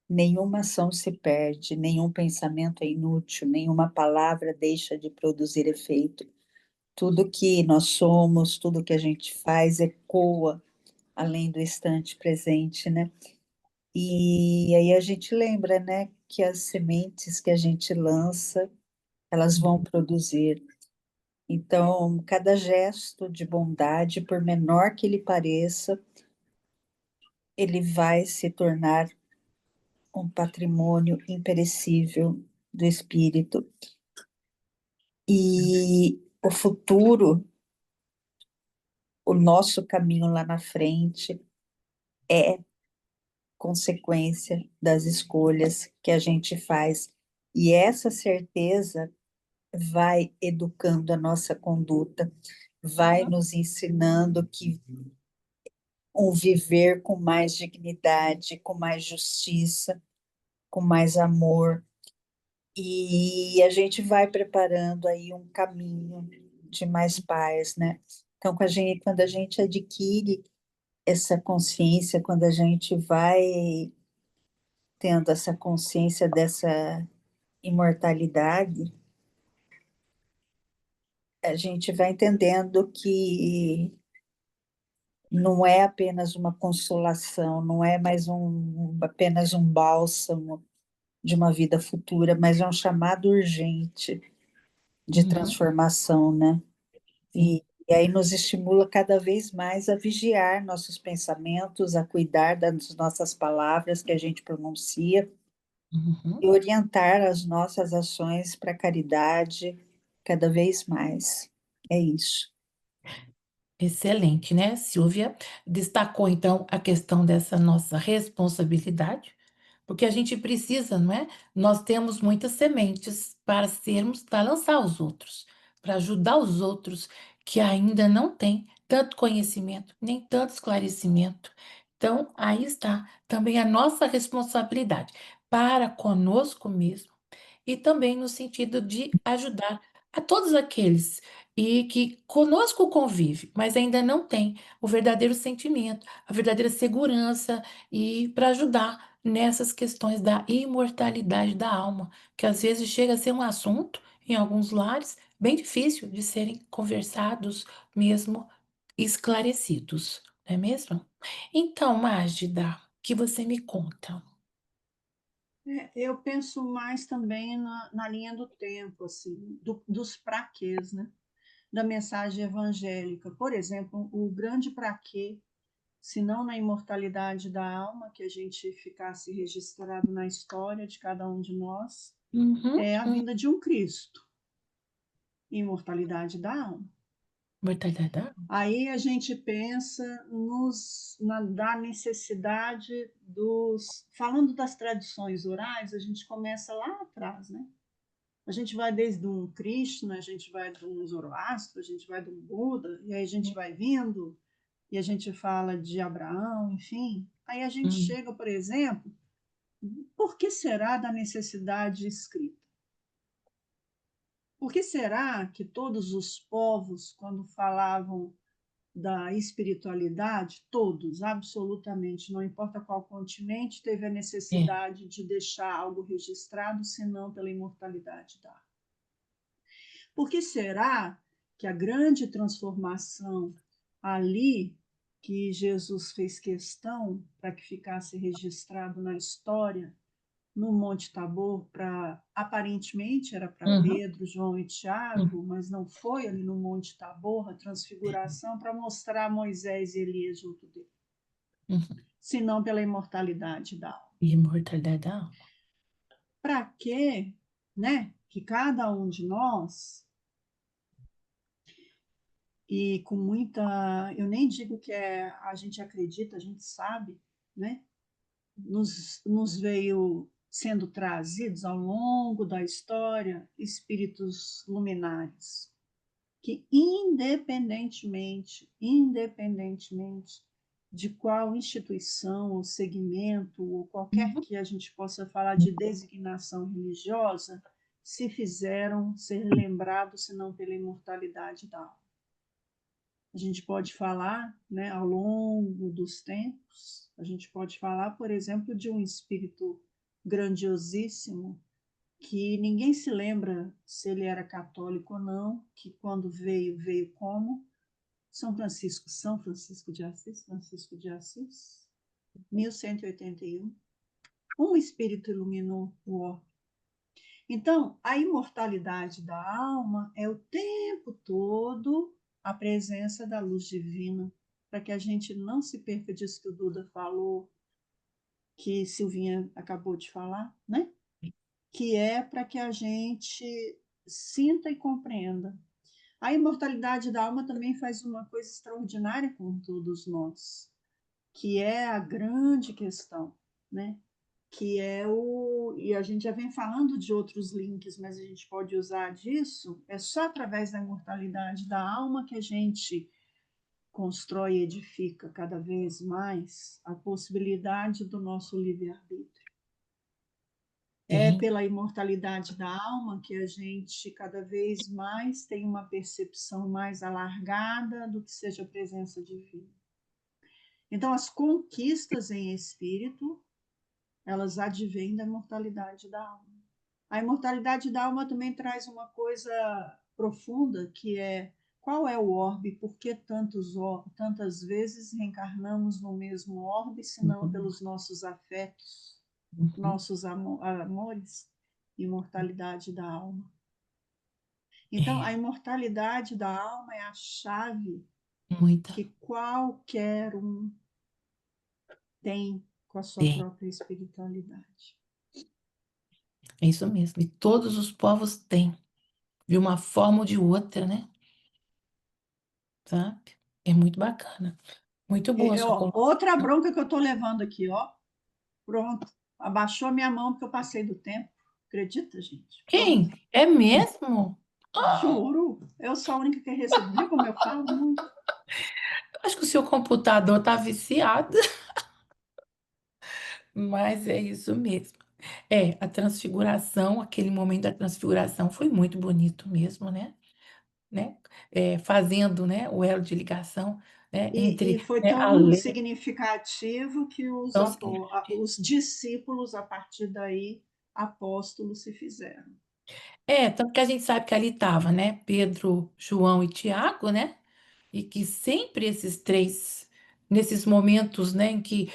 nenhuma ação se perde, nenhum pensamento é inútil, nenhuma palavra deixa de produzir efeito. Tudo que nós somos, tudo que a gente faz ecoa além do instante presente, né? E aí a gente lembra, né, que as sementes que a gente lança, elas vão produzir. Então, cada gesto de bondade, por menor que ele pareça, ele vai se tornar um patrimônio imperecível do espírito. E o futuro, o nosso caminho lá na frente, é consequência das escolhas que a gente faz. E essa certeza vai educando a nossa conduta, vai Uhum. nos ensinando que um viver com mais dignidade, com mais justiça, com mais amor, e a gente vai preparando aí um caminho de mais paz, né? Então, quando a gente adquire essa consciência, quando a gente vai tendo essa consciência dessa imortalidade, a gente vai entendendo que não é apenas uma consolação, não é mais apenas um bálsamo de uma vida futura, mas é um chamado urgente de Uhum. transformação, né? Sim. E aí nos estimula cada vez mais a vigiar nossos pensamentos, a cuidar das nossas palavras que a gente pronuncia e Uhum. orientar as nossas ações para a caridade cada vez mais. É isso. Excelente, né? Silvia destacou então a questão dessa nossa responsabilidade, porque a gente precisa, não é? Nós temos muitas sementes para sermos, para lançar aos outros, para ajudar os outros que ainda não têm tanto conhecimento, nem tanto esclarecimento. Então, aí está também a nossa responsabilidade para conosco mesmo e também no sentido de ajudar a todos aqueles e que conosco convive, mas ainda não tem o verdadeiro sentimento, a verdadeira segurança e para ajudar nessas questões da imortalidade da alma, que às vezes chega a ser um assunto em alguns lares bem difícil de serem conversados, mesmo esclarecidos, não é mesmo? Então, Mágida, o que você me conta? Eu penso mais também na linha do tempo, assim, dos praquês, né? Da mensagem evangélica. Por exemplo, o grande praquê, se não na imortalidade da alma, que a gente ficasse registrado na história de cada um de nós, Uhum, é a vinda de um Cristo, imortalidade da alma. mortalidade da alma. Aí a gente pensa da necessidade dos. Falando das tradições orais, a gente começa lá atrás, né? A gente vai desde um Krishna, a gente vai de um Zoroastro, a gente vai de um Buda, e aí a gente vai vindo, e a gente fala de Abraão, enfim. Aí a gente Hum, chega, por exemplo, por que será da necessidade escrita? Por que será que todos os povos, quando falavam da espiritualidade, todos, absolutamente, não importa qual continente, teve a é, necessidade de deixar algo registrado, senão pela imortalidade da alma? Por que será que a grande transformação ali, que Jesus fez questão para que ficasse registrado na história, no Monte Tabor, para aparentemente era para uhum, Pedro, João e uhum, Tiago, mas não foi ali no Monte Tabor, a transfiguração, para mostrar Moisés e Elias junto dele, uhum. senão pela imortalidade da alma. E imortalidade da alma. Para que, né, que cada um de nós, e com muita, eu nem digo que é, a gente acredita, a gente sabe, né, nos veio sendo trazidos ao longo da história espíritos luminares que independentemente de qual instituição ou segmento ou qualquer Uhum. que a gente possa falar de designação religiosa, se fizeram ser lembrados senão pela imortalidade da alma. A gente pode falar, né, ao longo dos tempos, a gente pode falar, por exemplo, de um espírito grandiosíssimo que ninguém se lembra se ele era católico ou não, que quando veio, veio como São Francisco de Assis, 1181. Um espírito iluminou o orbe. Então, a imortalidade da alma é o tempo todo a presença da luz divina, para que a gente não se perca disso que o Duda falou, que Silvinha acabou de falar, né? Que é para que a gente sinta e compreenda. A imortalidade da alma também faz uma coisa extraordinária com todos nós, que é a grande questão, né? Que é o. E a gente já vem falando de outros links, mas a gente pode usar disso. É só através da imortalidade da alma que a gente constrói e edifica cada vez mais a possibilidade do nosso livre-arbítrio. É Sim, pela imortalidade da alma que a gente cada vez mais tem uma percepção mais alargada do que seja a presença divina. Então, as conquistas em espírito, elas advêm da imortalidade da alma. A imortalidade da alma também traz uma coisa profunda, que é qual é o orbe, por que tantas vezes reencarnamos no mesmo orbe, se não uhum, pelos nossos afetos, uhum. nossos amores, imortalidade da alma. Então, a É, imortalidade da alma é a chave muita. que qualquer um tem com a sua Tem. própria espiritualidade. É isso mesmo. E todos os povos têm, de uma forma ou de outra, né? Sabe? É muito bacana. Muito boa a sua Outra colocação. bronca que eu estou levando aqui, ó. Pronto. Abaixou a minha mão porque eu passei do tempo. Acredita, gente? Pronto. Quem? É mesmo? Ah, Juro. Eu sou a única que recebo. Viu como eu falo muito? acho que o seu computador tá viciado, mas é isso mesmo. É, a transfiguração, aquele momento da transfiguração foi muito bonito mesmo, né? É, fazendo, né, o elo de ligação, né, E entre, foi né, a tão lei. significativo que Então, os discípulos, a partir daí, apóstolos se fizeram. tanto que a gente sabe que ali estava, né, Pedro, João e Tiago, né? E que sempre esses três, nesses momentos, né, em que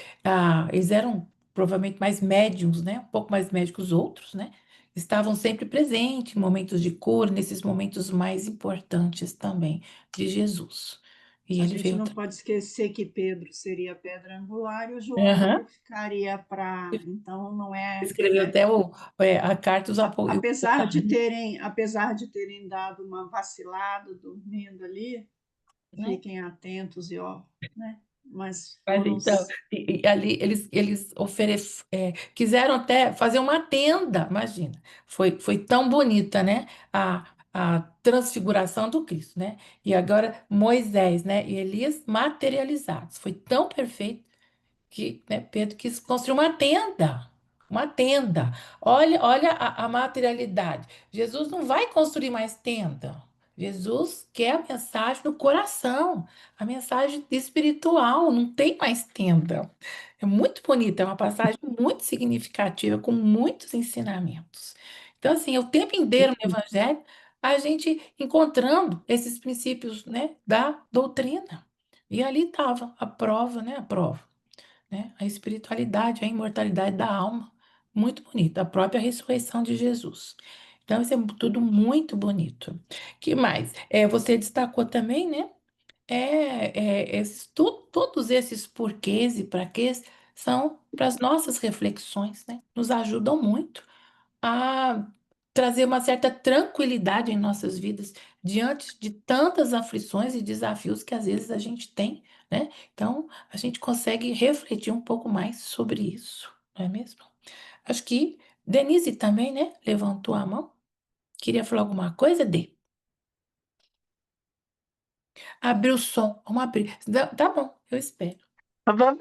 eles eram provavelmente mais médiums, né, um pouco mais médicos os outros, né, estavam sempre presentes em momentos de cura, nesses momentos mais importantes também de Jesus. E A ele gente veio. não pode esquecer que Pedro seria a pedra angular e o João que Aham. ficaria para. Então, não é, Escreveu né? até a carta dos Apesar de terem dado uma vacilada dormindo ali, né? fiquem atentos e ó, né? mas Mas foram então, e ali eles quiseram até fazer uma tenda, imagina. Foi tão bonita, né? A transfiguração do Cristo, né? E agora Moisés, né? E Elias materializados. Foi tão perfeito que, né, Pedro quis construir uma tenda. Uma tenda. Olha a materialidade. Jesus não vai construir mais tenda. Jesus quer a mensagem no coração, a mensagem espiritual, não tem mais tenda. É muito bonita, é uma passagem muito significativa, com muitos ensinamentos. Então, assim, o tempo inteiro no Evangelho, a gente encontrando esses princípios, né, da doutrina. E ali estava a prova, né, a prova, né? A espiritualidade, a imortalidade da alma. Muito bonito. A própria ressurreição de Jesus. Então, isso é tudo muito bonito. Que mais? Você destacou também, né? Todos esses porquês e praquês são para as nossas reflexões, né? Nos ajudam muito a trazer uma certa tranquilidade em nossas vidas diante de tantas aflições e desafios que às vezes a gente tem, né? Então, a gente consegue refletir um pouco mais sobre isso, não é mesmo? Acho que Denise também, né? Levantou a mão. Queria falar alguma coisa, Dê? Abriu o som. Vamos abrir. Tá bom, eu espero. Vamos-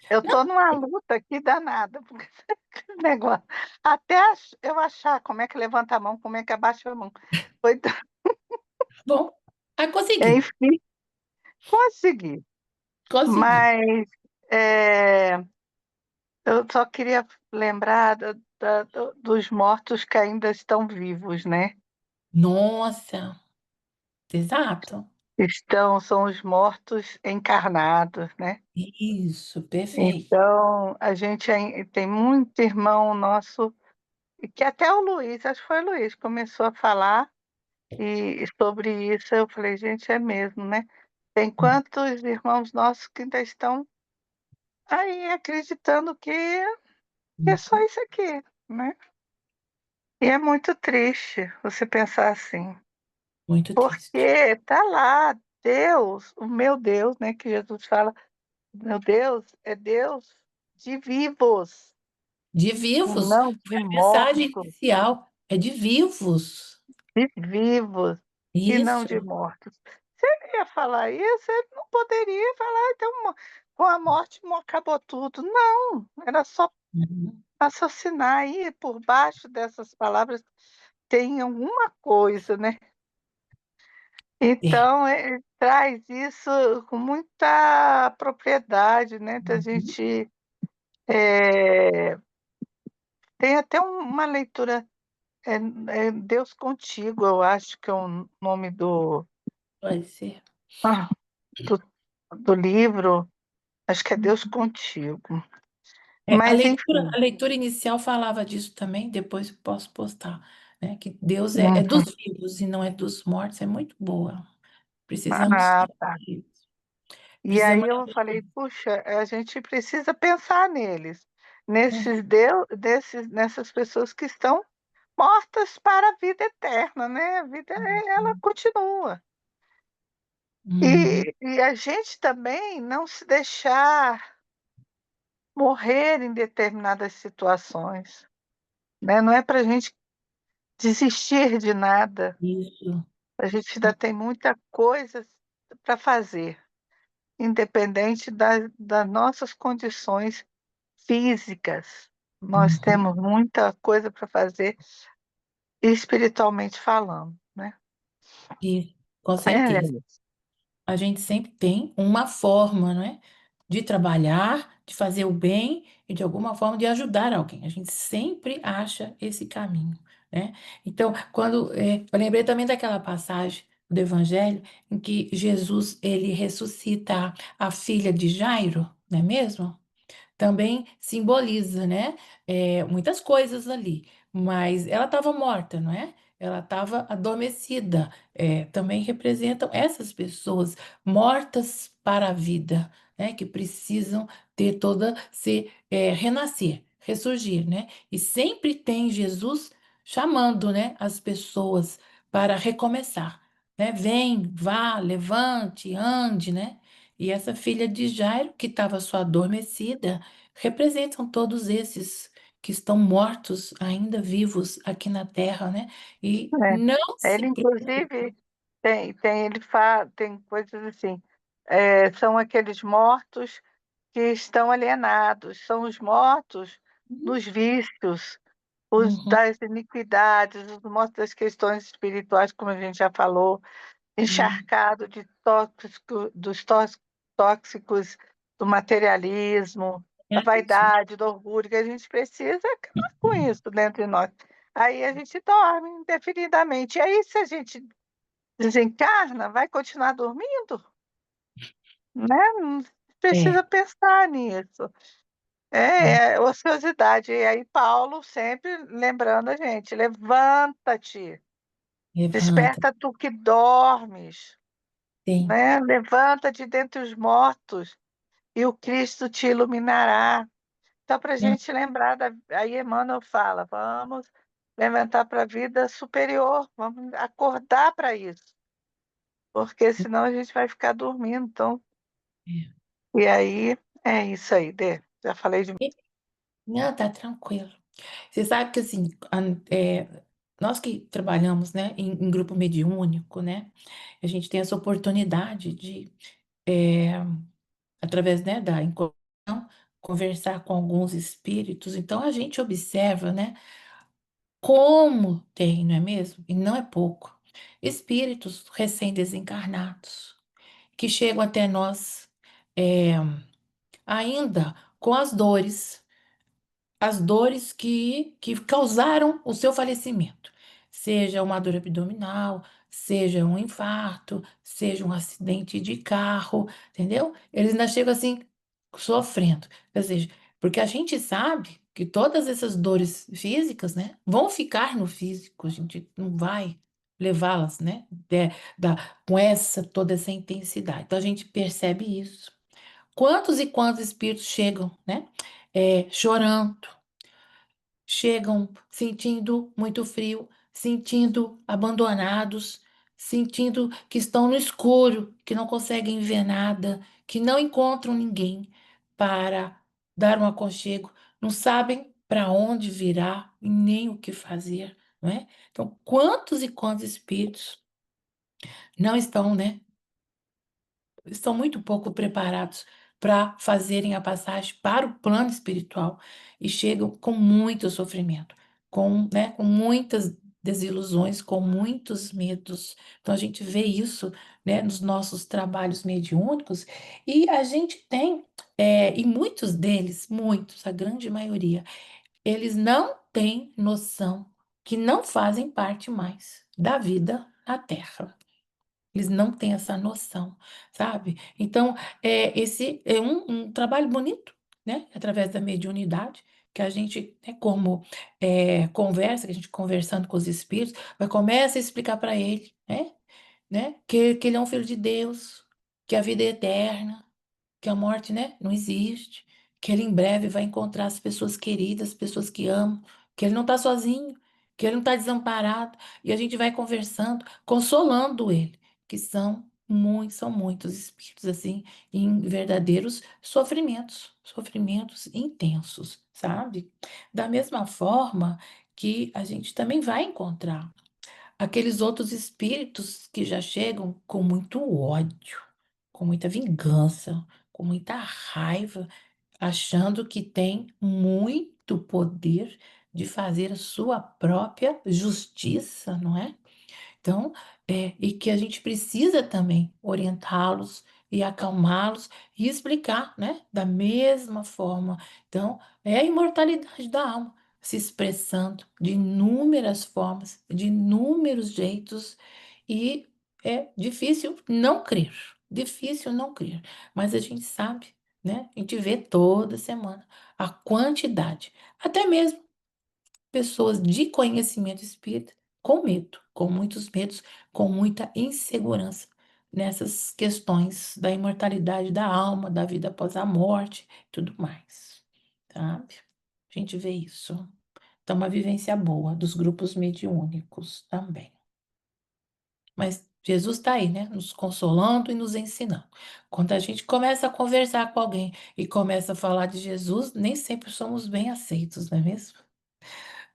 Eu Não, tô numa luta aqui danada, porque esse negócio. Até eu achar como é que levanta a mão, como é que abaixa a mão. Foi... bom. Ah, conseguiu. Enfim, consegui. Conseguiu. Mas é, eu só queria lembrar dos mortos que ainda estão vivos, né? Nossa, exato. São os mortos encarnados, né? Isso, perfeito. Então, a gente tem muito irmão nosso, e que até o Luiz, acho que foi o Luiz, começou a falar e sobre isso. Eu falei, gente, é mesmo, né? Tem quantos irmãos nossos que ainda estão aí acreditando que é só isso aqui, né? E é muito triste você pensar assim, Muito triste. porque tá lá Deus, o meu Deus, né? Que Jesus fala, meu Deus é Deus de vivos, De e vivos, não foi de a mensagem mortos, inicial. É de vivos. de vivos e não Isso. de mortos. Se ele ia falar isso, ele não poderia falar, então, com a morte acabou tudo. Não, era só Uhum. raciocinar aí por baixo dessas palavras tem alguma coisa, né? É. Então, traz isso com muita propriedade, né? A Uhum. gente é, tem até uma leitura, Deus Contigo, eu acho que é o nome Pode ser. ah, do, do livro, acho que é Deus Uhum. Contigo. A Mas, leitura, enfim, a leitura inicial falava disso também, depois eu posso postar, né? Que Deus é dos uhum. vivos e não é dos mortos, é muito boa. Precisamos, Ah, tá. E aí precisamos. eu falei, puxa, a gente precisa pensar neles, Uhum. nessas pessoas que estão mortas para a vida eterna, né? A vida, ela continua. Uhum. E a gente também não se deixar morrer em determinadas situações, né? Não é para a gente desistir de nada, Isso. a gente ainda tem muita coisa para fazer, independente das nossas condições físicas. Nós Uhum. temos muita coisa para fazer espiritualmente falando, né? Isso, com É certeza. isso. A gente sempre tem uma forma, não é? De trabalhar, de fazer o bem e de alguma forma de ajudar alguém. A gente sempre acha esse caminho, né? Então, eu lembrei também daquela passagem do Evangelho em que Jesus ele ressuscita a filha de Jairo, não é mesmo? Também simboliza, né? Muitas coisas ali, mas ela estava morta, não é? Ela estava adormecida. Também representam essas pessoas mortas para a vida, né? Que precisam ter renascer, ressurgir, né? E sempre tem Jesus chamando, né? As pessoas para recomeçar, né? Vem, vá, levante, ande, né? E essa filha de Jairo, que estava só adormecida, representam todos esses que estão mortos, ainda vivos aqui na terra, né? E não É. se Ele, preocupe. inclusive, tem coisas assim, são aqueles mortos que estão alienados, são os mortos nos vícios, os Uhum, das iniquidades, os mortos das questões espirituais, como a gente já falou, uhum, encharcado de tóxicos do materialismo, é da isso. vaidade, do orgulho, que a gente precisa acabar com isso dentro de nós. Aí a gente dorme indefinidamente. E aí, se a gente desencarna, vai continuar dormindo? Né? Não É, precisa pensar nisso. é, É ociosidade. E aí, Paulo sempre lembrando a gente: levanta-te, levanta. desperta tu que dormes, Sim, né? Levanta-te dentre os mortos e o Cristo te iluminará. Então, para a hum, gente lembrar, aí Emmanuel fala: vamos levantar para a vida superior, vamos acordar para isso, porque senão a gente vai ficar dormindo. Então, é. e aí é isso aí, Dê. Já falei de. E- Não, tá tranquilo. Você sabe que assim, nós que trabalhamos, né, em grupo mediúnico, né, a gente tem essa oportunidade de, é, através, né, da incorporação, conversar com alguns espíritos. Então a gente observa, né, como tem, não é mesmo? E não é pouco. Espíritos recém-desencarnados que chegam até nós, é, ainda com as dores que causaram o seu falecimento, seja uma dor abdominal, seja um infarto, seja um acidente de carro, entendeu? Eles ainda chegam assim sofrendo. Ou seja, porque a gente sabe que todas essas dores físicas, né, vão ficar no físico, a gente não vai levá-las, né, com toda essa intensidade. Então a gente percebe isso. Quantos e quantos espíritos chegam, né, chorando, chegam sentindo muito frio, sentindo abandonados, sentindo que estão no escuro, que não conseguem ver nada, que não encontram ninguém para dar um aconchego, não sabem para onde virar e nem o que fazer, não é? Então, quantos e quantos espíritos não estão, né? Estão muito pouco preparados para fazerem a passagem para o plano espiritual e chegam com muito sofrimento, com muitas desilusões, com muitos medos. Então a gente vê isso, né, nos nossos trabalhos mediúnicos e a gente tem, e muitos deles, muitos, a grande maioria, eles não têm noção que não fazem parte mais da vida na Terra. Eles não têm essa noção, sabe? Então, esse é um trabalho bonito, né? Através da mediunidade, que a gente, né, como conversa, que a gente conversando com os espíritos, começa a explicar para ele, né? Que ele é um filho de Deus, que a vida é eterna, que a morte, né, não existe, que ele em breve vai encontrar as pessoas queridas, as pessoas que amam, que ele não está sozinho, que ele não está desamparado, e a gente vai conversando, consolando ele, que são muitos espíritos assim, em verdadeiros sofrimentos, sofrimentos intensos, sabe? Da mesma forma que a gente também vai encontrar aqueles outros espíritos que já chegam com muito ódio, com muita vingança, com muita raiva, achando que tem muito poder de fazer a sua própria justiça, não é? Então, e que a gente precisa também orientá-los e acalmá-los e explicar, né? Da mesma forma. Então, é a imortalidade da alma se expressando de inúmeras formas, de inúmeros jeitos, e é difícil não crer, mas a gente sabe, né? A gente vê toda semana a quantidade, até mesmo pessoas de conhecimento espírita com medo, com muitos medos, com muita insegurança nessas questões da imortalidade da alma, da vida após a morte, e tudo mais, sabe? A gente vê isso. Então, uma vivência boa dos grupos mediúnicos também. Mas Jesus está aí, né? Nos consolando e nos ensinando. Quando a gente começa a conversar com alguém e começa a falar de Jesus, nem sempre somos bem aceitos, não é mesmo?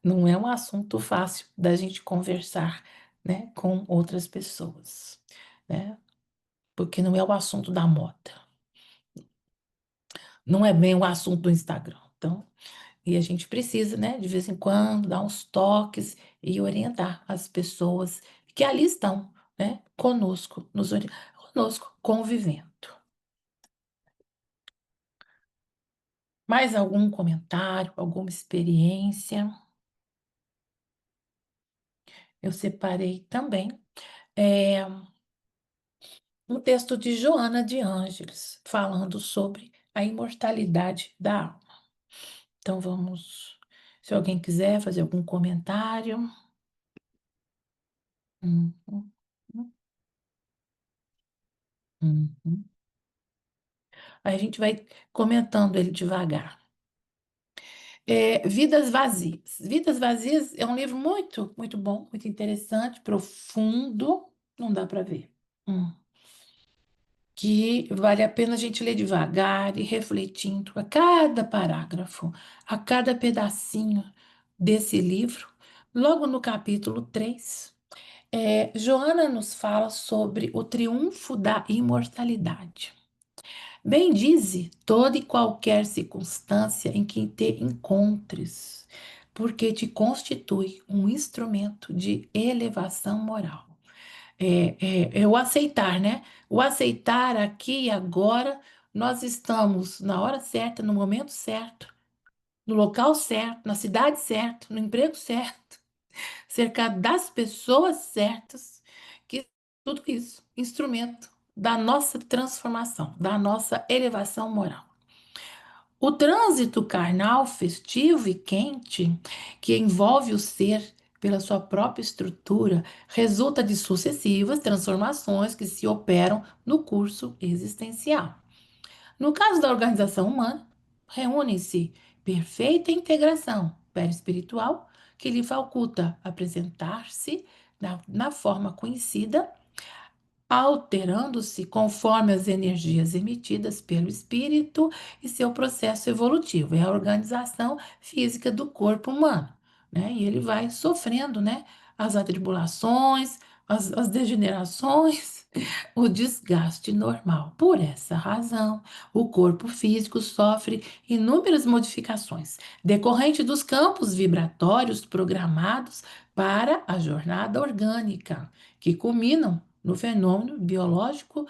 Não é um assunto fácil da gente conversar, né, com outras pessoas, né? Porque não é o assunto da moda, não é bem o assunto do Instagram. Então, e a gente precisa, né, de vez em quando, dar uns toques e orientar as pessoas que ali estão, né, conosco, conosco, convivendo. Mais algum comentário, alguma experiência? Eu separei também um texto de Joana de Ângeles, falando sobre a imortalidade da alma. Então vamos, se alguém quiser fazer algum comentário. Uhum, uhum. Aí a gente vai comentando ele devagar. Vidas Vazias. Vidas Vazias é um livro muito, muito bom, muito interessante, profundo, não dá para ver. Que vale a pena a gente ler devagar e refletindo a cada parágrafo, a cada pedacinho desse livro. Logo no capítulo 3, Joana nos fala sobre o triunfo da imortalidade. Bendize toda e qualquer circunstância em que te encontres, porque te constitui um instrumento de elevação moral. É o aceitar, né? O aceitar aqui e agora, nós estamos na hora certa, no momento certo, no local certo, na cidade certa, no emprego certo, cercado das pessoas certas, que tudo isso, instrumento da nossa transformação, da nossa elevação moral. O trânsito carnal festivo e quente, que envolve o ser pela sua própria estrutura, resulta de sucessivas transformações que se operam no curso existencial. No caso da organização humana, reúne-se perfeita integração perispiritual que lhe faculta apresentar-se na forma conhecida, alterando-se conforme as energias emitidas pelo espírito e seu processo evolutivo. É a organização física do corpo humano, né? E ele vai sofrendo, né, as atribulações, as degenerações, o desgaste normal. Por essa razão, o corpo físico sofre inúmeras modificações decorrente dos campos vibratórios programados para a jornada orgânica, que culminam no fenômeno biológico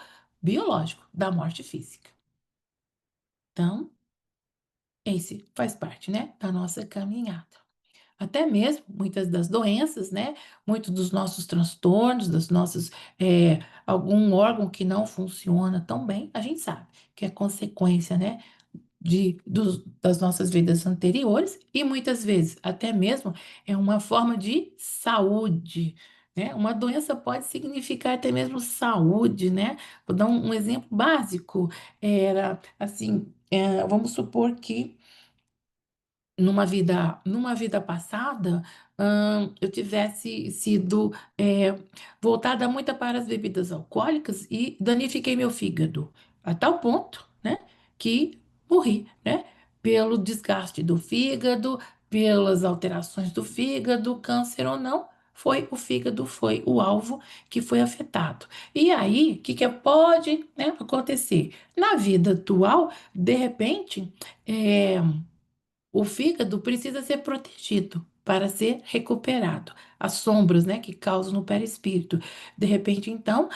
da morte física. Então, esse faz parte, né, da nossa caminhada. Até mesmo muitas das doenças, né, muitos dos nossos transtornos, algum órgão que não funciona tão bem, a gente sabe que é consequência, né, das nossas vidas anteriores e muitas vezes até mesmo é uma forma de saúde, né? Uma doença pode significar até mesmo saúde, né? Vou dar um exemplo básico. Era assim, vamos supor que numa vida passada, eu tivesse sido voltada muito para as bebidas alcoólicas e danifiquei meu fígado a tal ponto, né, que morri, né, pelo desgaste do fígado, pelas alterações do fígado, câncer ou não, foi o fígado, foi o alvo que foi afetado. E aí, o que pode, né, acontecer? Na vida atual, de repente, o fígado precisa ser protegido para ser recuperado. As sombras, né, que causam no perispírito. De repente, então,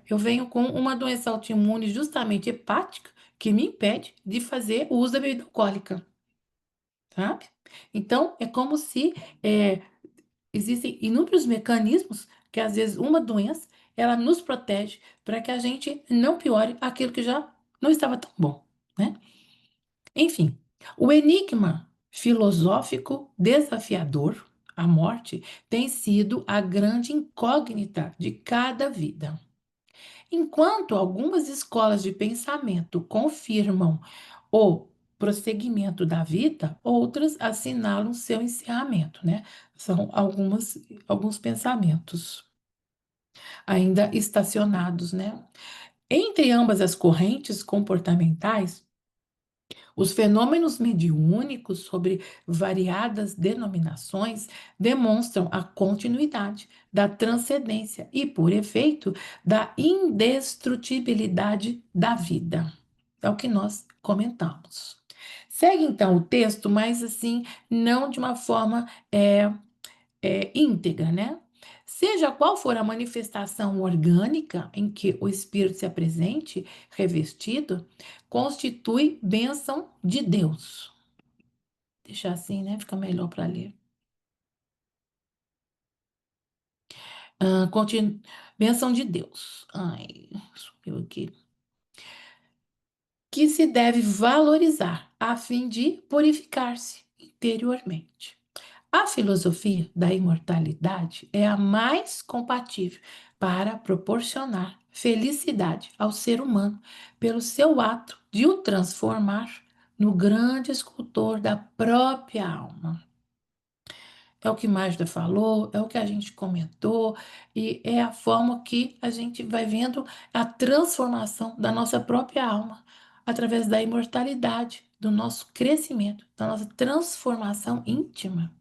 eu venho com uma doença autoimune justamente hepática que me impede de fazer o uso da bebida alcoólica, sabe? Então, é como se existem inúmeros mecanismos que, às vezes, uma doença, ela nos protege para que a gente não piore aquilo que já não estava tão bom, né? Enfim, o enigma filosófico desafiador, a morte, tem sido a grande incógnita de cada vida. Enquanto algumas escolas de pensamento confirmam o prosseguimento da vida, outras assinalam seu encerramento, né? São alguns pensamentos. ainda estacionados, né? Entre ambas as correntes comportamentais, os fenômenos mediúnicos sobre variadas denominações demonstram a continuidade da transcendência e, por efeito, da indestrutibilidade da vida. É o que nós comentamos. Segue então o texto, mas assim, não de uma forma íntegra, né? Seja qual for a manifestação orgânica em que o espírito se apresente, revestido, constitui bênção de Deus. Deixar assim, né? Fica melhor para ler. Bênção de Deus. Ai, subiu aqui. Que se deve valorizar a fim de purificar-se interiormente. A filosofia da imortalidade é a mais compatível para proporcionar felicidade ao ser humano pelo seu ato de o transformar no grande escultor da própria alma. É o que Magda falou, é o que a gente comentou, e é a forma que a gente vai vendo a transformação da nossa própria alma através da imortalidade, do nosso crescimento, da nossa transformação íntima.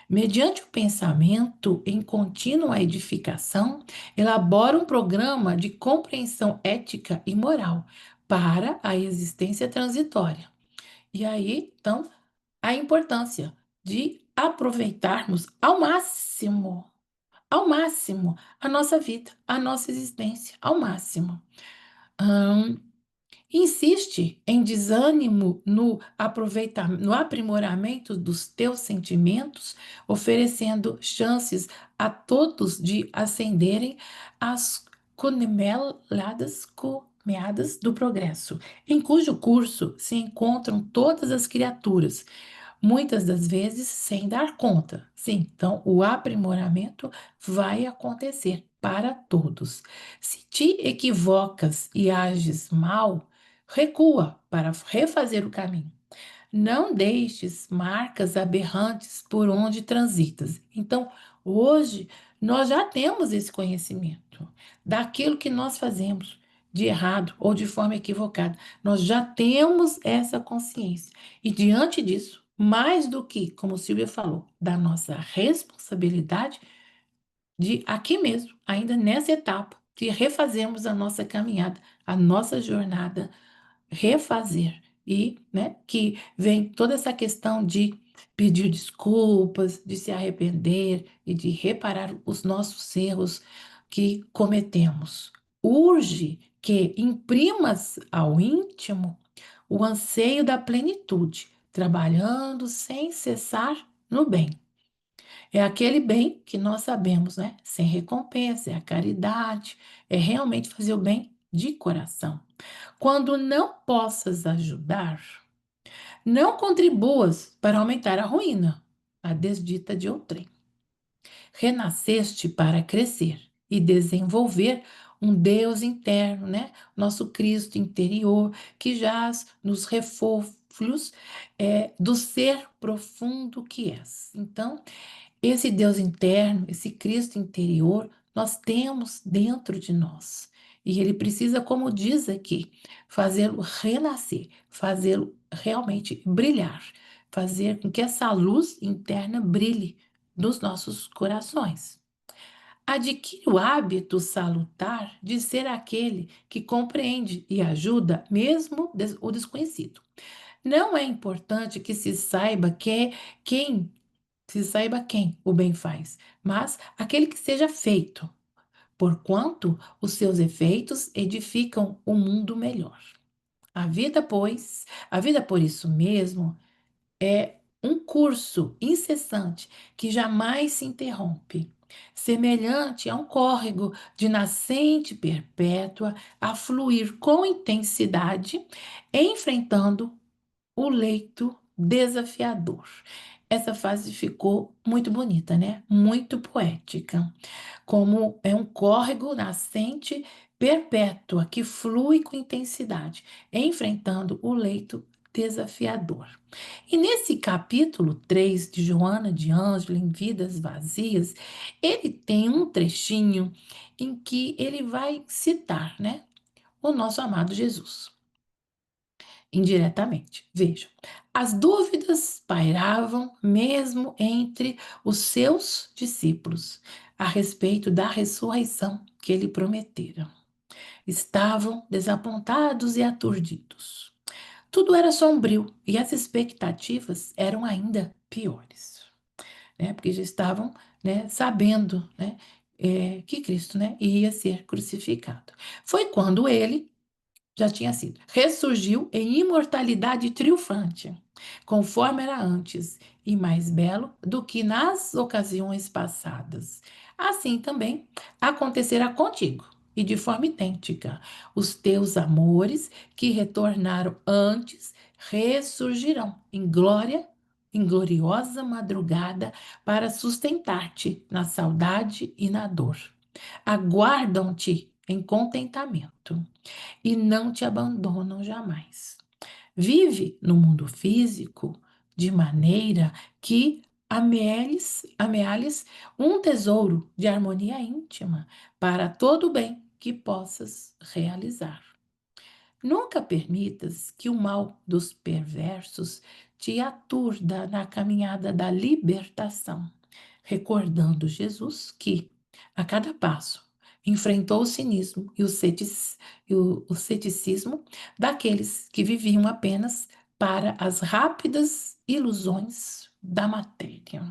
Mediante o pensamento em contínua edificação, elabora um programa de compreensão ética e moral para a existência transitória. E aí, então, a importância de aproveitarmos ao máximo, a nossa vida, a nossa existência, ao máximo. Insiste em desânimo no aprimoramento dos teus sentimentos, oferecendo chances a todos de ascenderem às comeadas do progresso, em cujo curso se encontram todas as criaturas, muitas das vezes sem dar conta. Sim, então o aprimoramento vai acontecer para todos. Se te equivocas e ages mal, recua para refazer o caminho. Não deixes marcas aberrantes por onde transitas. Então, hoje, nós já temos esse conhecimento daquilo que nós fazemos de errado ou de forma equivocada. Nós já temos essa consciência. E diante disso, mais do que, como Silvia falou, da nossa responsabilidade de aqui mesmo, ainda nessa etapa, de refazermos a nossa caminhada, a nossa jornada, refazer. E, né, que vem toda essa questão de pedir desculpas, de se arrepender e de reparar os nossos erros que cometemos. Urge que imprimas ao íntimo o anseio da plenitude, trabalhando sem cessar no bem. É aquele bem que nós sabemos, né? Sem recompensa, é a caridade, é realmente fazer o bem de coração. Quando não possas ajudar, não contribuas para aumentar a ruína, a desdita de outrem. Renasceste para crescer e desenvolver um Deus interno, né? Nosso Cristo interior, que jaz nos refúgios do ser profundo que és. Então, esse Deus interno, esse Cristo interior, nós temos dentro de nós. E ele precisa, como diz aqui, fazê-lo renascer, fazê-lo realmente brilhar, fazer com que essa luz interna brilhe nos nossos corações. Adquire o hábito salutar de ser aquele que compreende e ajuda mesmo o desconhecido. Não é importante que quem se saiba quem o bem faz, mas aquele que seja feito, porquanto os seus efeitos edificam o mundo melhor. A vida por isso mesmo é um curso incessante que jamais se interrompe, semelhante a um córrego de nascente perpétua a fluir com intensidade, enfrentando o leito desafiador. Essa fase ficou muito bonita, né? Muito poética. Como é um córrego nascente perpétua que flui com intensidade, enfrentando o leito desafiador. E nesse capítulo 3 de Joana de Ângelo, em Vidas Vazias, ele tem um trechinho em que ele vai citar, né, o nosso amado Jesus, indiretamente. Vejam, as dúvidas pairavam mesmo entre os seus discípulos a respeito da ressurreição que ele prometera. Estavam desapontados e aturdidos. Tudo era sombrio e as expectativas eram ainda piores, né? Porque já estavam, né, sabendo, né, que Cristo, né, ia ser crucificado. Foi quando ele já tinha sido, ressurgiu em imortalidade triunfante, conforme era antes, e mais belo do que nas ocasiões passadas. Assim também acontecerá contigo, e de forma idêntica. Os teus amores que retornaram antes ressurgirão em glória, em gloriosa madrugada, para sustentar-te na saudade e na dor. Aguardam-te em contentamento e não te abandonam jamais. Vive no mundo físico de maneira que amealhes um tesouro de harmonia íntima para todo o bem que possas realizar. Nunca permitas que o mal dos perversos te aturda na caminhada da libertação, recordando Jesus que, a cada passo, enfrentou o cinismo e o ceticismo daqueles que viviam apenas para as rápidas ilusões da matéria.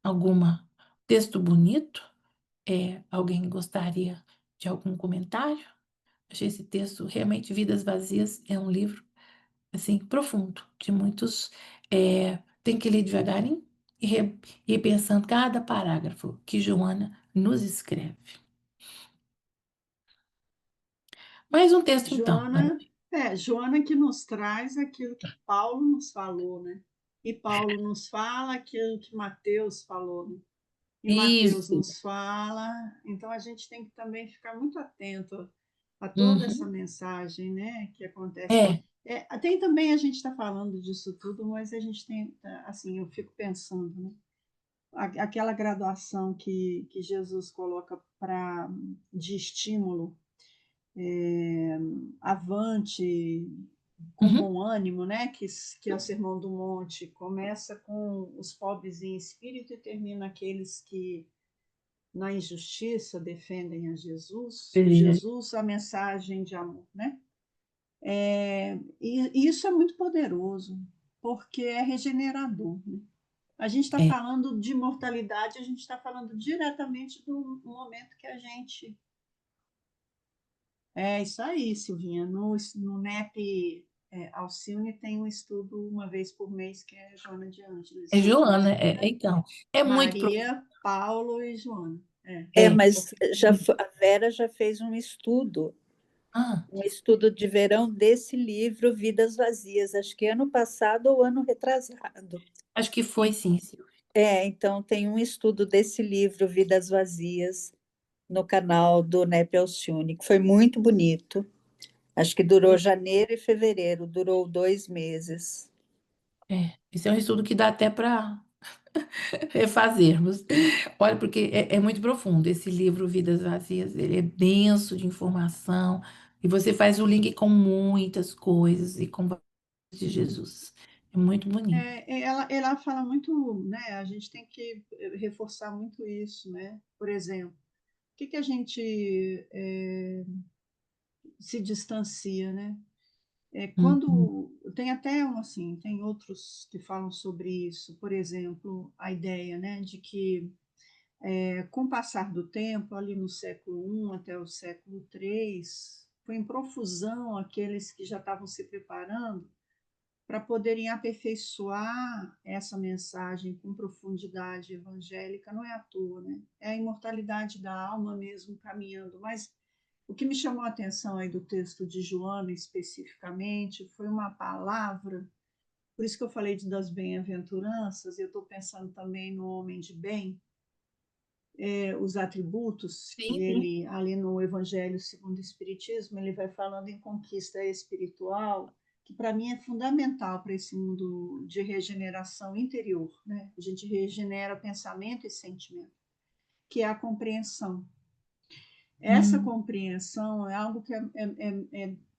Alguma texto bonito? Alguém gostaria de algum comentário? Achei esse texto realmente Vidas Vazias é um livro assim profundo, de muitos tem que ler devagarinho e pensando cada parágrafo que Joana nos escreve. Mais um texto então, Maria. Joana que nos traz aquilo que Paulo nos falou, né? E Paulo nos fala aquilo que Mateus falou, né? E Mateus Isso. nos fala. Então a gente tem que também ficar muito atento a toda essa Uhum. mensagem, né, que acontece. É, Tem também, a gente está falando disso tudo, mas a gente tem, assim, eu fico pensando, né, aquela graduação que Jesus coloca de estímulo, avante, com uhum, bom ânimo, né, que é o Sermão do Monte, começa com os pobres em espírito e termina aqueles que na injustiça defendem a Jesus, é, a mensagem de amor, né? E isso é muito poderoso, porque é regenerador. Né? A gente está é. falando de mortalidade, a gente está falando diretamente do momento que a gente. É isso aí, Silvinha. No NEP Alcione tem um estudo uma vez por mês que é Joana de Ângeles. É Joana, Joana, então, é muito profundo. Maria, Paulo e Joana. Mas Muito. a Vera já fez um estudo Ah, de verão desse livro, Vidas Vazias, acho que ano passado ou ano retrasado. acho que foi sim, Silvia. Então tem um estudo desse livro, Vidas Vazias, no canal do NEP Alcione, que foi muito bonito. Acho que durou janeiro e fevereiro, durou 2 meses. Esse é um estudo que dá até para refazermos. Olha, porque é muito profundo. Esse livro, Vidas Vazias, ele é denso de informação e você faz o link com muitas coisas e com de Jesus. É muito bonito. Ela fala muito, né? A gente tem que reforçar muito isso, né? Por exemplo, o que a gente se distancia, né? Uhum, Quando tem até assim, tem outros que falam sobre isso. Por exemplo, a ideia, né, de que com o passar do tempo, ali no século I até o século III, foi em profusão aqueles que já estavam se preparando para poderem aperfeiçoar essa mensagem com profundidade evangélica, não é à toa, né? É a imortalidade da alma mesmo caminhando. Mas o que me chamou a atenção aí do texto de Joana especificamente foi uma palavra, por isso que eu falei das bem-aventuranças, eu estou pensando também no homem de bem, os atributos que sim, sim. ele, ali no Evangelho segundo o Espiritismo, ele vai falando em conquista espiritual, que para mim é fundamental para esse mundo de regeneração interior, né? A gente regenera pensamento e sentimento, que é a compreensão. Essa compreensão é algo que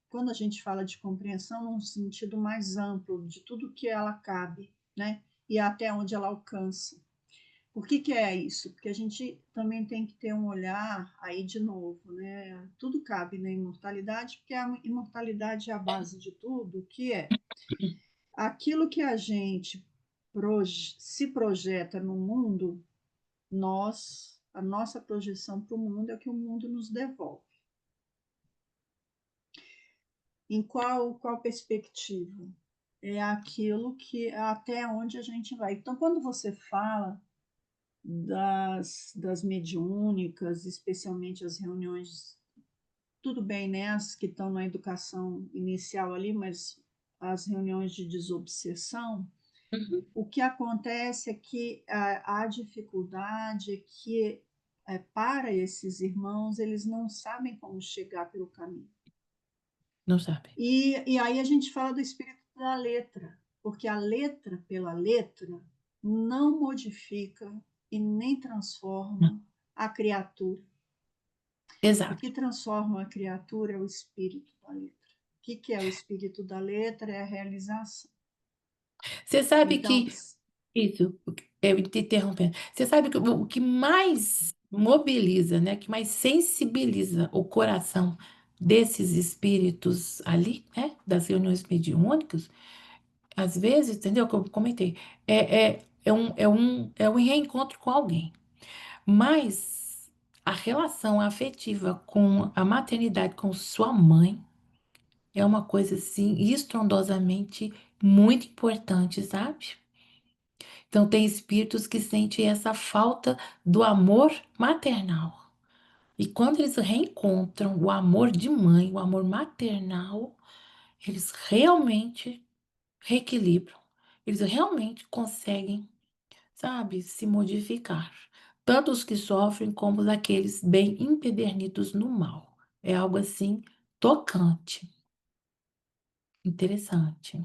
quando a gente fala de compreensão, num sentido mais amplo, de tudo que ela cabe, né? E até onde ela alcança. Por que é isso? Porque a gente também tem que ter um olhar aí de novo, né? Tudo cabe na imortalidade, porque a imortalidade é a base de tudo, que é aquilo que a gente se projeta no mundo, a nossa projeção para o mundo é o que o mundo nos devolve. Em qual perspectiva? É aquilo que até onde a gente vai. Então, quando você fala das mediúnicas, especialmente as reuniões, tudo bem, né? As que estão na educação inicial ali, mas as reuniões de desobsessão, o que acontece é que a dificuldade é que, para esses irmãos, eles não sabem como chegar pelo caminho. Não sabe. E aí a gente fala do espírito da letra, porque a letra pela letra não modifica e nem transforma a criatura. O Exato. que transforma a criatura é o espírito da letra. O que é o espírito da letra? É a realização. Você sabe Então, que isso, eu te interrompendo. Você sabe que o que mais mobiliza, né, que mais sensibiliza o coração desses espíritos ali, né, das reuniões mediúnicas, às vezes, entendeu? Que eu comentei, é um reencontro com alguém. Mas a relação afetiva com a maternidade, com sua mãe, é uma coisa assim estrondosamente muito importante, sabe? Então, tem espíritos que sentem essa falta do amor maternal. E quando eles reencontram o amor de mãe, o amor maternal, eles realmente reequilibram. Eles realmente conseguem, sabe, se modificar. Tanto os que sofrem como aqueles bem empedernidos no mal. É algo assim tocante, interessante.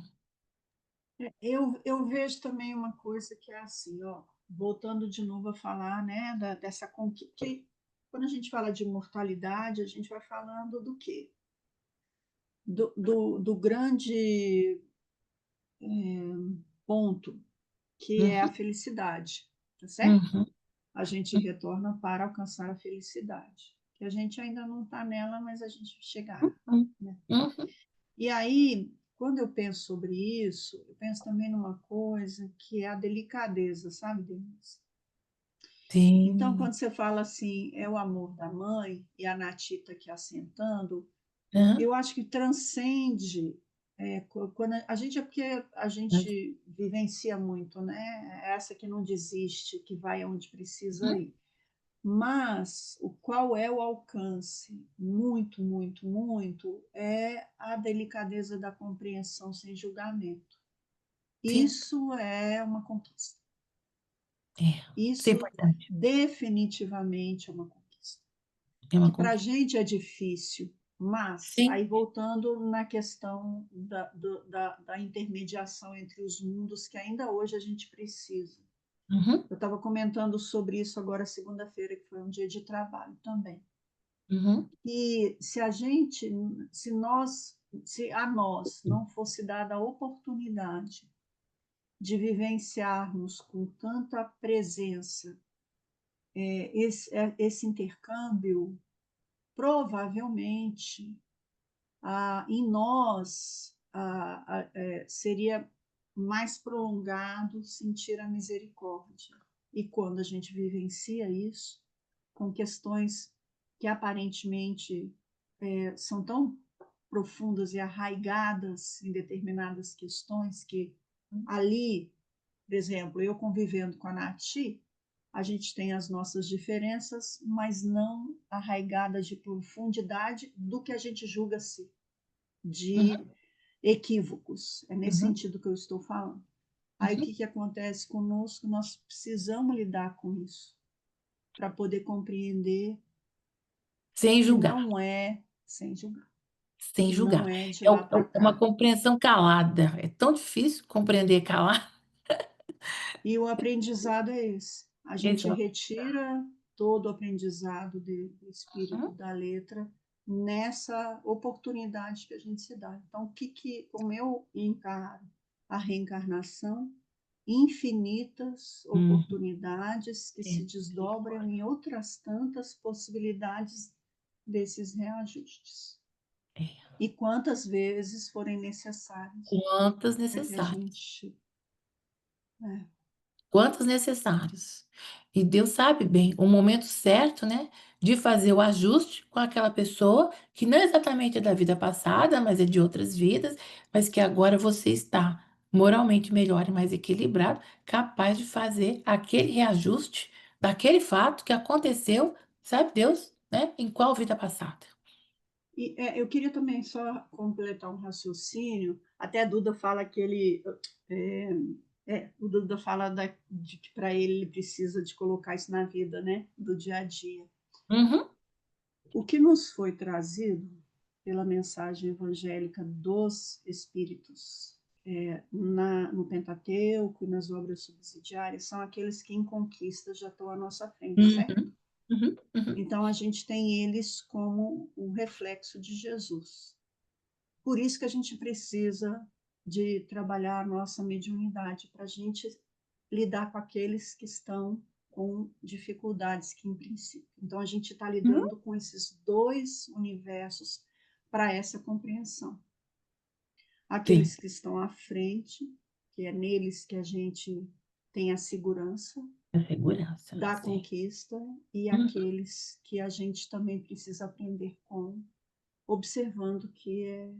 eu vejo também uma coisa que é assim, ó, voltando de novo a falar, né, dessa conquista. Quando a gente fala de imortalidade, a gente vai falando do quê? Do grande ponto, que é a Uhum, felicidade, tá certo? uhum, A gente retorna para alcançar a felicidade, que a gente ainda não está nela, mas a gente chegará, uhum, né? uhum. E aí, quando eu penso sobre isso, eu penso também numa coisa que é a delicadeza, sabe, Denise? Então, Sim. quando você fala assim, é o amor da mãe e a Natita aqui assentando, Aham, eu acho que transcende. Quando a gente é porque a mas- gente vivencia muito, né? É essa que não desiste, que vai onde precisa uhum, ir. Mas qual é o alcance? Muito, muito, muito é a delicadeza da compreensão sem julgamento. sim. Isso é uma conquista. Isso é Isso importante. definitivamente é uma conquista. É Que uma para a conquista. gente é difícil, mas Sim. aí voltando na questão da intermediação entre os mundos, que ainda hoje a gente precisa. Uhum, Eu estava comentando sobre isso agora segunda-feira, que foi um dia de trabalho também. uhum, E se a gente, se a nós não fosse dada a oportunidade de vivenciarmos com tanta presença esse intercâmbio, provavelmente em nós seria mais prolongado sentir a misericórdia. E quando a gente vivencia isso, com questões que aparentemente são tão profundas e arraigadas em determinadas questões que ali, por exemplo, eu convivendo com a Nati, a gente tem as nossas diferenças, mas não arraigadas de profundidade do que a gente julga ser, de uhum, equívocos. É nesse uhum, sentido que eu estou falando. Aí o uhum. que acontece conosco? Nós precisamos lidar com isso para poder compreender Sem que julgar. não é sem julgar. sem não julgar. é de É, lá para é uma cá. compreensão calada. É tão difícil compreender calar. E o aprendizado é esse. A gente Exato. retira todo o aprendizado do espírito Uhum. da letra nessa oportunidade que a gente se dá. Então, como eu encaro a reencarnação, infinitas Uhum. oportunidades que se desdobram Misericórdia. em outras tantas possibilidades desses reajustes. É. E quantas vezes forem necessárias Quantas para que a necessárias. gente. É, Quantos necessários. E Deus sabe bem o momento certo, né, de fazer o ajuste com aquela pessoa que não exatamente é da vida passada, mas é de outras vidas, mas que agora você está moralmente melhor e mais equilibrado, capaz de fazer aquele reajuste daquele fato que aconteceu, sabe Deus, né, em qual vida passada. eu queria também só completar um raciocínio. Até a Duda fala que ele. É, o Duda fala de que para ele precisa de colocar isso na vida, né? Do dia a dia. Uhum, O que nos foi trazido pela mensagem evangélica dos Espíritos no Pentateuco e nas obras subsidiárias são aqueles que em conquista já estão à nossa frente, certo? uhum, uhum, uhum. Então a gente tem eles como o reflexo de Jesus. Por isso que a gente precisa de trabalhar a nossa mediunidade para a gente lidar com aqueles que estão com dificuldades que em princípio. Então a gente está Uhum. lidando com esses dois universos para essa compreensão. Sim, Aqueles que estão à frente, que é neles que a gente tem a segurança a segurança, da sim. conquista, e Uhum. aqueles que a gente também precisa aprender com, observando que é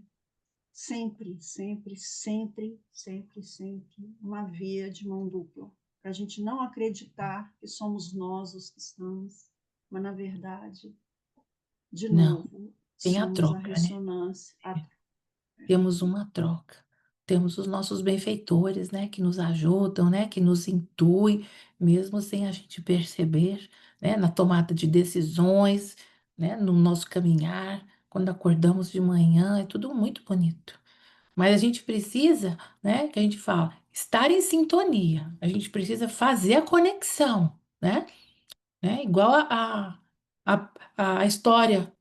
sempre, sempre, sempre, sempre, sempre uma via de mão dupla. Para a gente não acreditar que somos nós os que estamos, mas na verdade, de Não, novo, tem a somos a troca, né? ressonância. Temos uma troca. Temos os nossos benfeitores, né, que nos ajudam, né, que nos intuem, mesmo sem a gente perceber, né, na tomada de decisões, né, no nosso caminhar, quando acordamos de manhã, é tudo muito bonito. Mas a gente precisa, né, que a gente fala, estar em sintonia. A gente precisa fazer a conexão, né? Igual a história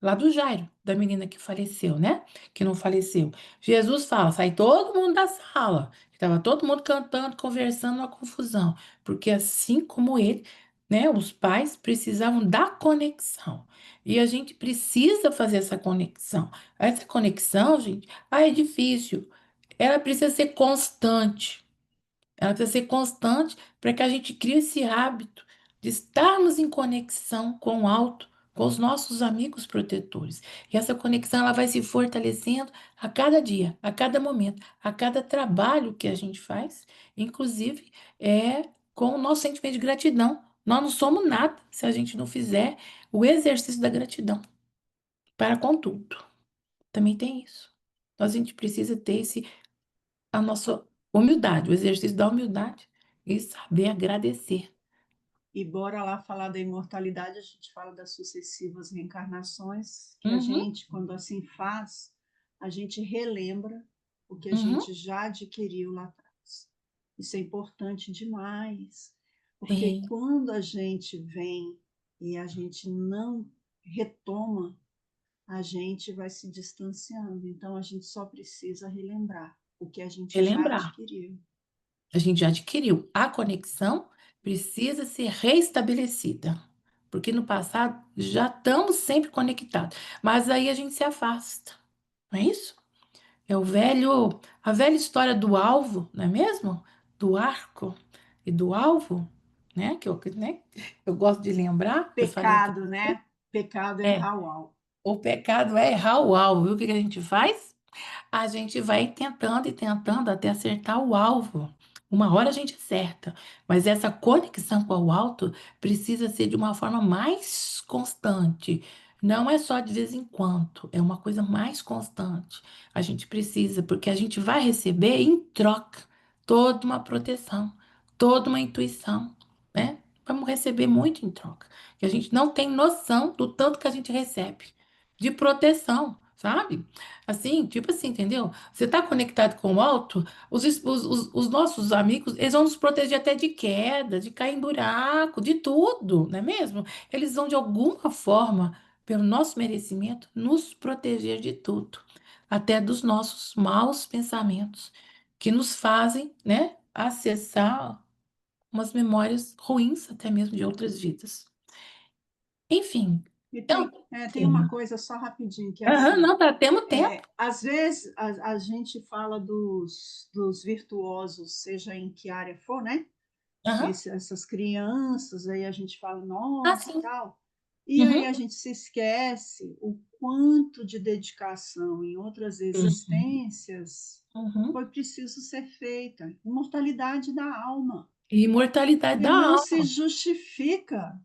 lá do Jairo, da menina que faleceu, né? Que não faleceu. Jesus fala, sai todo mundo da sala. Estava todo mundo cantando, conversando, uma confusão. Porque assim como ele, né? Os pais precisavam da conexão. E a gente precisa fazer essa conexão. Essa conexão, gente, é difícil. Ela precisa ser constante. Ela precisa ser constante para que a gente crie esse hábito de estarmos em conexão com o alto, com os nossos amigos protetores. E essa conexão ela vai se fortalecendo a cada dia, a cada momento, a cada trabalho que a gente faz, inclusive com o nosso sentimento de gratidão. Nós não somos nada se a gente não fizer o exercício da gratidão para com tudo. Também tem isso. Então, a gente precisa ter a nossa humildade, o exercício da humildade e saber agradecer. E bora lá falar da imortalidade, a gente fala das sucessivas reencarnações, que a Uhum, gente, quando assim faz, a gente relembra o que a uhum, gente já adquiriu lá atrás. Isso é importante demais, porque sim, quando a gente vem e a gente não retoma, a gente vai se distanciando. Então a gente só precisa relembrar o que a gente já relembrar. adquiriu. A gente já adquiriu. A conexão precisa ser reestabelecida. Porque no passado já estamos sempre conectados. Mas aí a gente se afasta. Não é isso? É a velha história do alvo, não é mesmo? Do arco e do alvo, né? Eu gosto de lembrar, eu falei aqui. Pecado, né? Pecado é É, errar o alvo. o pecado é errar o alvo, viu? O que que a gente faz? A gente vai tentando e tentando até acertar o alvo. Uma hora a gente acerta, mas essa conexão com o alto precisa ser de uma forma mais constante. Não é só de vez em quando, é uma coisa mais constante. A gente precisa, porque a gente vai receber em troca toda uma proteção, toda uma intuição, né? Vamos receber muito em troca, que a gente não tem noção do tanto que a gente recebe de proteção, sabe? Assim, tipo assim, entendeu? Você está conectado com o alto, os nossos amigos, eles vão nos proteger até de queda, de cair em buraco, de tudo, não é mesmo? Eles vão, de alguma forma, pelo nosso merecimento, nos proteger de tudo, até dos nossos maus pensamentos, que nos fazem, né, acessar umas memórias ruins, até mesmo de outras vidas. Enfim, E é um tem uma tema. coisa só rapidinho, que é Aham, assim, não, temos tempo. às vezes a gente fala dos virtuosos, seja em que área for, né? Aham. Essas crianças, aí a gente fala, Ah, nossa, e sim. tal. E aí Uhum. a gente se esquece o quanto de dedicação em outras Uhum. existências Uhum. foi preciso ser feita. Imortalidade da alma. Imortalidade E da não se alma. justifica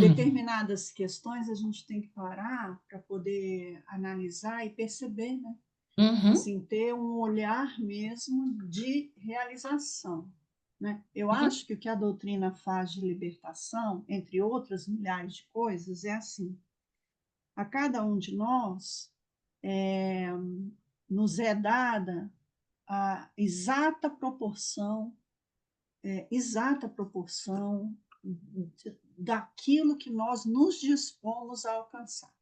determinadas questões, a gente tem que parar para poder analisar e perceber, né? Uhum. Assim, ter um olhar mesmo de realização. Né? Eu Uhum. acho que o que a doutrina faz de libertação, entre outras milhares de coisas, é assim: a cada um de nós nos é dada a exata proporção daquilo que nós nos dispomos a alcançar.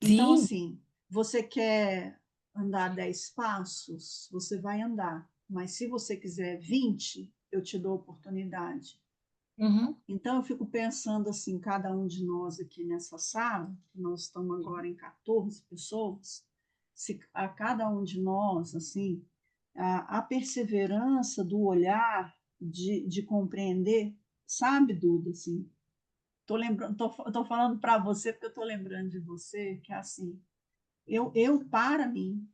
Então, Sim. assim, você quer andar 10 passos, você vai andar. Mas se você quiser 20, eu te dou oportunidade. Uhum. Então, eu fico pensando assim, cada um de nós aqui nessa sala, nós estamos agora em 14 pessoas, se a cada um de nós, assim, a perseverança do olhar, de compreender, sabe, Duda, assim, tô lembrando, tô falando para você porque eu tô lembrando de você, que é assim, para mim,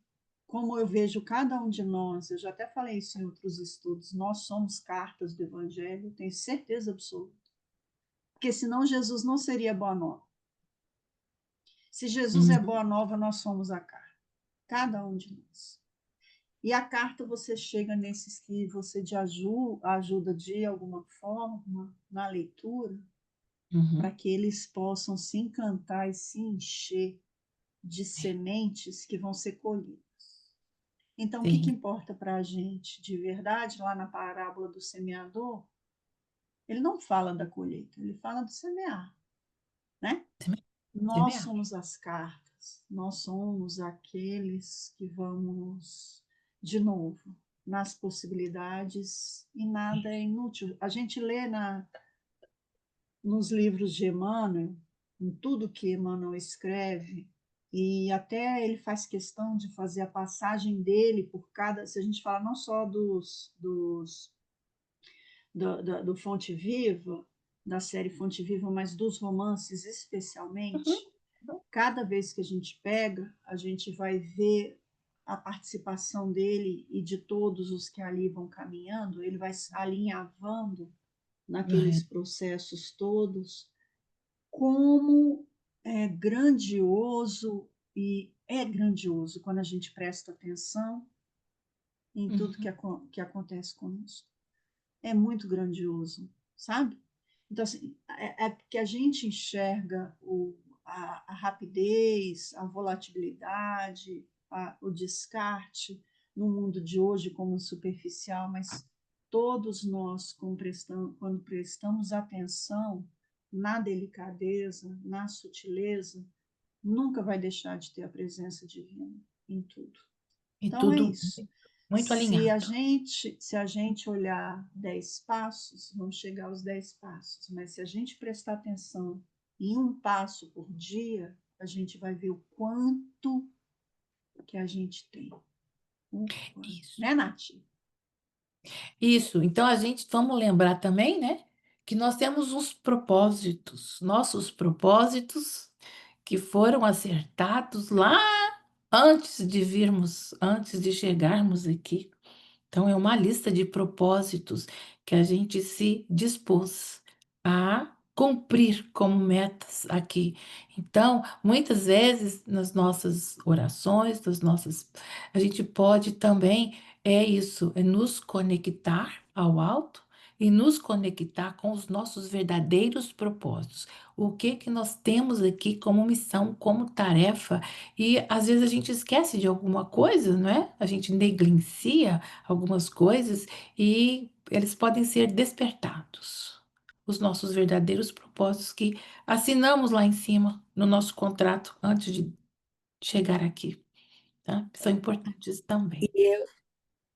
como eu vejo cada um de nós, eu já até falei isso em outros estudos, nós somos cartas do Evangelho, tenho certeza absoluta. Porque senão Jesus não seria boa nova. Se Jesus é Uhum. boa nova, nós somos a carta, cada um de nós. E a carta você chega nesses que você ajuda de alguma forma na leitura, para Uhum. que eles possam se encantar e se encher de sementes que vão ser colhidas. Então, o que Sim. importa para a gente de verdade, lá na parábola do semeador, ele não fala da colheita, ele fala do semear, né? Nós Semear. somos as cartas, nós somos aqueles que vamos, de novo, nas possibilidades e nada é inútil. A gente lê nos livros de Emmanuel, em tudo que Emmanuel escreve, e até ele faz questão de fazer a passagem dele por cada. Se a gente fala não só do Fonte Viva, da série Fonte Viva, mas dos romances Uhum. especialmente, cada vez que a gente pega, a gente vai ver a participação dele e de todos os que ali vão caminhando, ele vai alinhavando naqueles Vai. processos todos, como é grandioso, e é grandioso quando a gente presta atenção em tudo Uhum. que acontece conosco. É muito grandioso, sabe? Então, assim, é porque a gente enxerga a rapidez, a volatilidade, o descarte no mundo de hoje como superficial, mas todos nós, quando prestamos atenção na delicadeza, na sutileza, nunca vai deixar de ter a presença divina em tudo. E Então é tudo isso. muito alinhado. Se a gente olhar 10 passos, vamos chegar aos 10 passos, mas se a gente prestar atenção em um passo por dia, a gente vai ver o quanto que a gente tem. Isso. Né, Nath? Isso. Então a gente vamos lembrar também, né, que nós temos uns propósitos, nossos propósitos que foram acertados lá antes de virmos, antes de chegarmos aqui. Então, é uma lista de propósitos que a gente se dispôs a cumprir como metas aqui. Então, muitas vezes nas nossas orações, a gente pode também, é isso, é nos conectar ao alto e nos conectar com os nossos verdadeiros propósitos. O que que nós temos aqui como missão, como tarefa, e às vezes a gente esquece de alguma coisa, não é? A gente negligencia algumas coisas e eles podem ser despertados. Os nossos verdadeiros propósitos que assinamos lá em cima no nosso contrato antes de chegar aqui, tá? São importantes também. E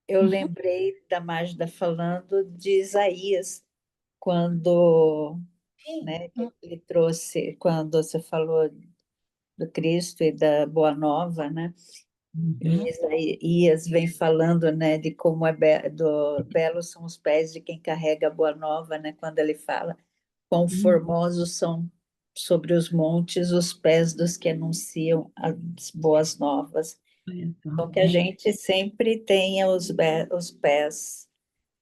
eu Uhum. lembrei da Magda falando de Isaías, quando, Sim. né, que ele trouxe, quando você falou do Cristo e da Boa Nova, né? E Uhum. Isaías vem falando, né, de como belos são os pés de quem carrega a Boa Nova, né? Quando ele fala quão Uhum. formosos são sobre os montes os pés dos que anunciam as boas novas. Então, que a Bem, gente sempre tenha os pés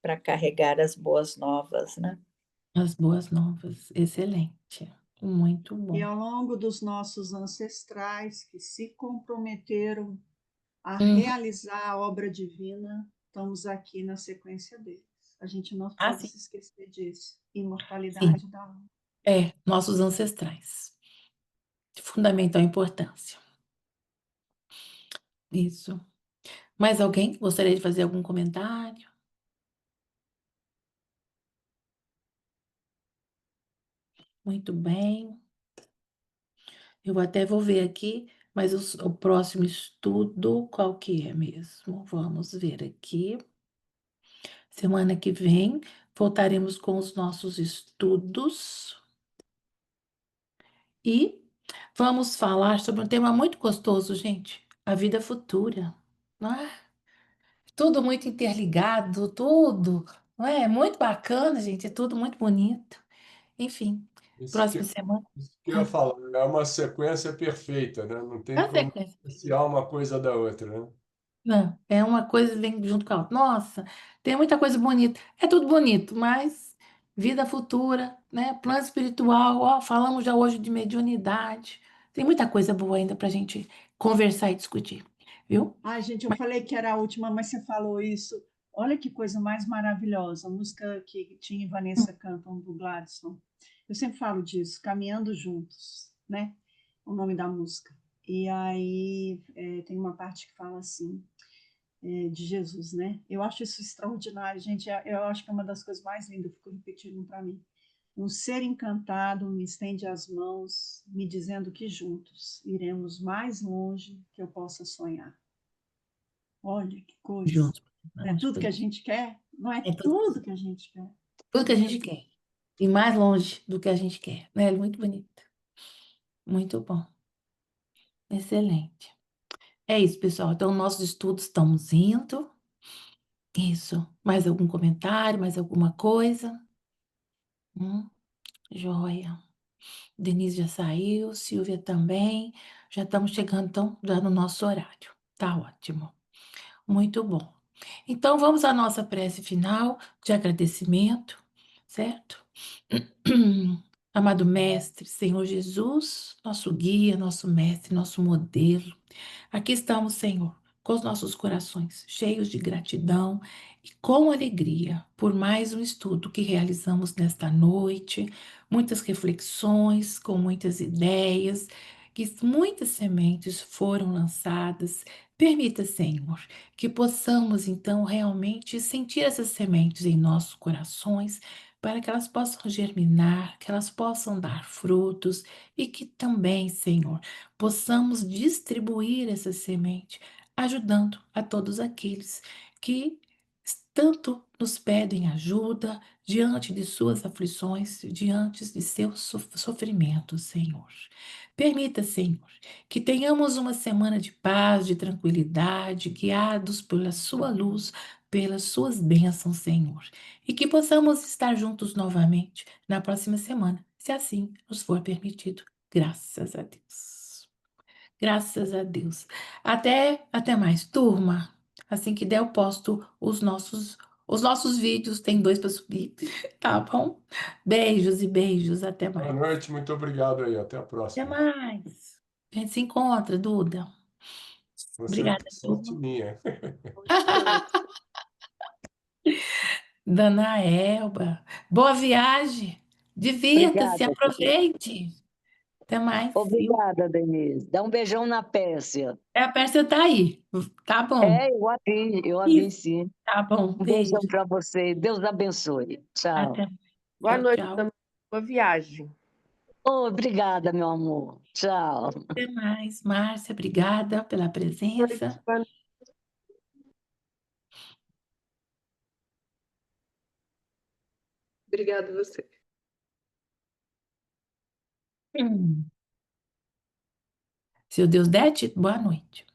para carregar as boas novas, né? as boas novas, excelente, muito E bom. ao longo dos nossos ancestrais que se comprometeram a Uhum. realizar a obra divina, estamos aqui na sequência deles. A gente não Ah, pode sim, se esquecer disso. sim, Imortalidade da alma. nossos ancestrais, de fundamental importância. Isso. Mais alguém gostaria de fazer algum comentário? Muito bem. Eu até vou ver aqui, mas o próximo estudo, qual que é mesmo? Vamos ver aqui. Semana que vem, voltaremos com os nossos estudos e vamos falar sobre um tema muito gostoso, gente, a vida futura. Não é? Tudo muito interligado, tudo, não é? Muito bacana, gente, é tudo muito bonito. Enfim, Isso próxima que, semana, isso que eu ia falar, é uma sequência perfeita, né? Não tem a como sequência. dissociar uma coisa da outra, né? Não, é uma coisa vem junto com a outra. Nossa, tem muita coisa bonita. É tudo bonito, mas vida futura, né? Plano espiritual, ó, falamos já hoje de mediunidade. Tem muita coisa boa ainda para a gente conversar e discutir, viu? Ai, gente, eu Mas, falei que era a última, mas você falou isso. Olha que coisa mais maravilhosa. A música que Tim e Vanessa cantam do Gladson. Eu sempre falo disso, Caminhando Juntos, né? O nome da música. E aí tem uma parte que fala assim, de Jesus, né? Eu acho isso extraordinário, gente. Eu acho que é uma das coisas mais lindas, eu fico repetindo para mim. Um ser encantado me estende as mãos, me dizendo que juntos iremos mais longe que eu possa sonhar. Olha que coisa. juntos. Não é tudo que a gente quer? Não é É tudo que a gente quer. tudo que a Meu gente Deus. quer. E mais longe do que a gente quer, né? Muito bonito. Muito bom. Excelente. É isso, pessoal. Então, nossos estudos estamos indo. Isso. Mais algum comentário, mais alguma coisa? Joia. Denise já saiu, Silvia também. Já estamos chegando, então, já no nosso horário. Tá ótimo. Muito bom. Então, vamos à nossa prece final de agradecimento, certo? Amado Mestre, Senhor Jesus, nosso guia, nosso mestre, nosso modelo. Aqui estamos, Senhor, com os nossos corações cheios de gratidão e com alegria por mais um estudo que realizamos nesta noite, muitas reflexões, com muitas ideias, que muitas sementes foram lançadas. Permita, Senhor, que possamos então realmente sentir essas sementes em nossos corações, para que elas possam germinar, que elas possam dar frutos e que também, Senhor, possamos distribuir essa semente, ajudando a todos aqueles que tanto nos pedem ajuda diante de suas aflições, diante de seus sofrimentos, Senhor. Permita, Senhor, que tenhamos uma semana de paz, de tranquilidade, guiados pela sua luz, pelas suas bênçãos, Senhor, e que possamos estar juntos novamente na próxima semana, se assim nos for permitido. Graças a Deus. Graças a Deus. Até mais, turma. Assim que der, eu posto os nossos vídeos. Tem 2 para subir, tá bom? Beijos e beijos. Até Boa mais. noite, muito obrigado aí. Até a Até próxima. mais. A gente se encontra, Duda. Você Obrigada, tem sorte turma. minha. Gostei. Dona Elba, boa viagem. Divirta-se, Obrigada. aproveite. Até mais, viu? Obrigada, Denise. Dá um beijão na Pérsia. É, a Pérsia tá aí. Tá bom. Eu a vi Isso, sim. tá bom. Um beijão Beijo. para você. Deus abençoe. Tchau. Até. Boa Tchau, noite tchau. também. Boa viagem. Obrigada, meu amor. Tchau. Até mais, Márcia. Obrigada pela presença. Boa noite. Obrigada a você. Seu Deus Dete, boa noite.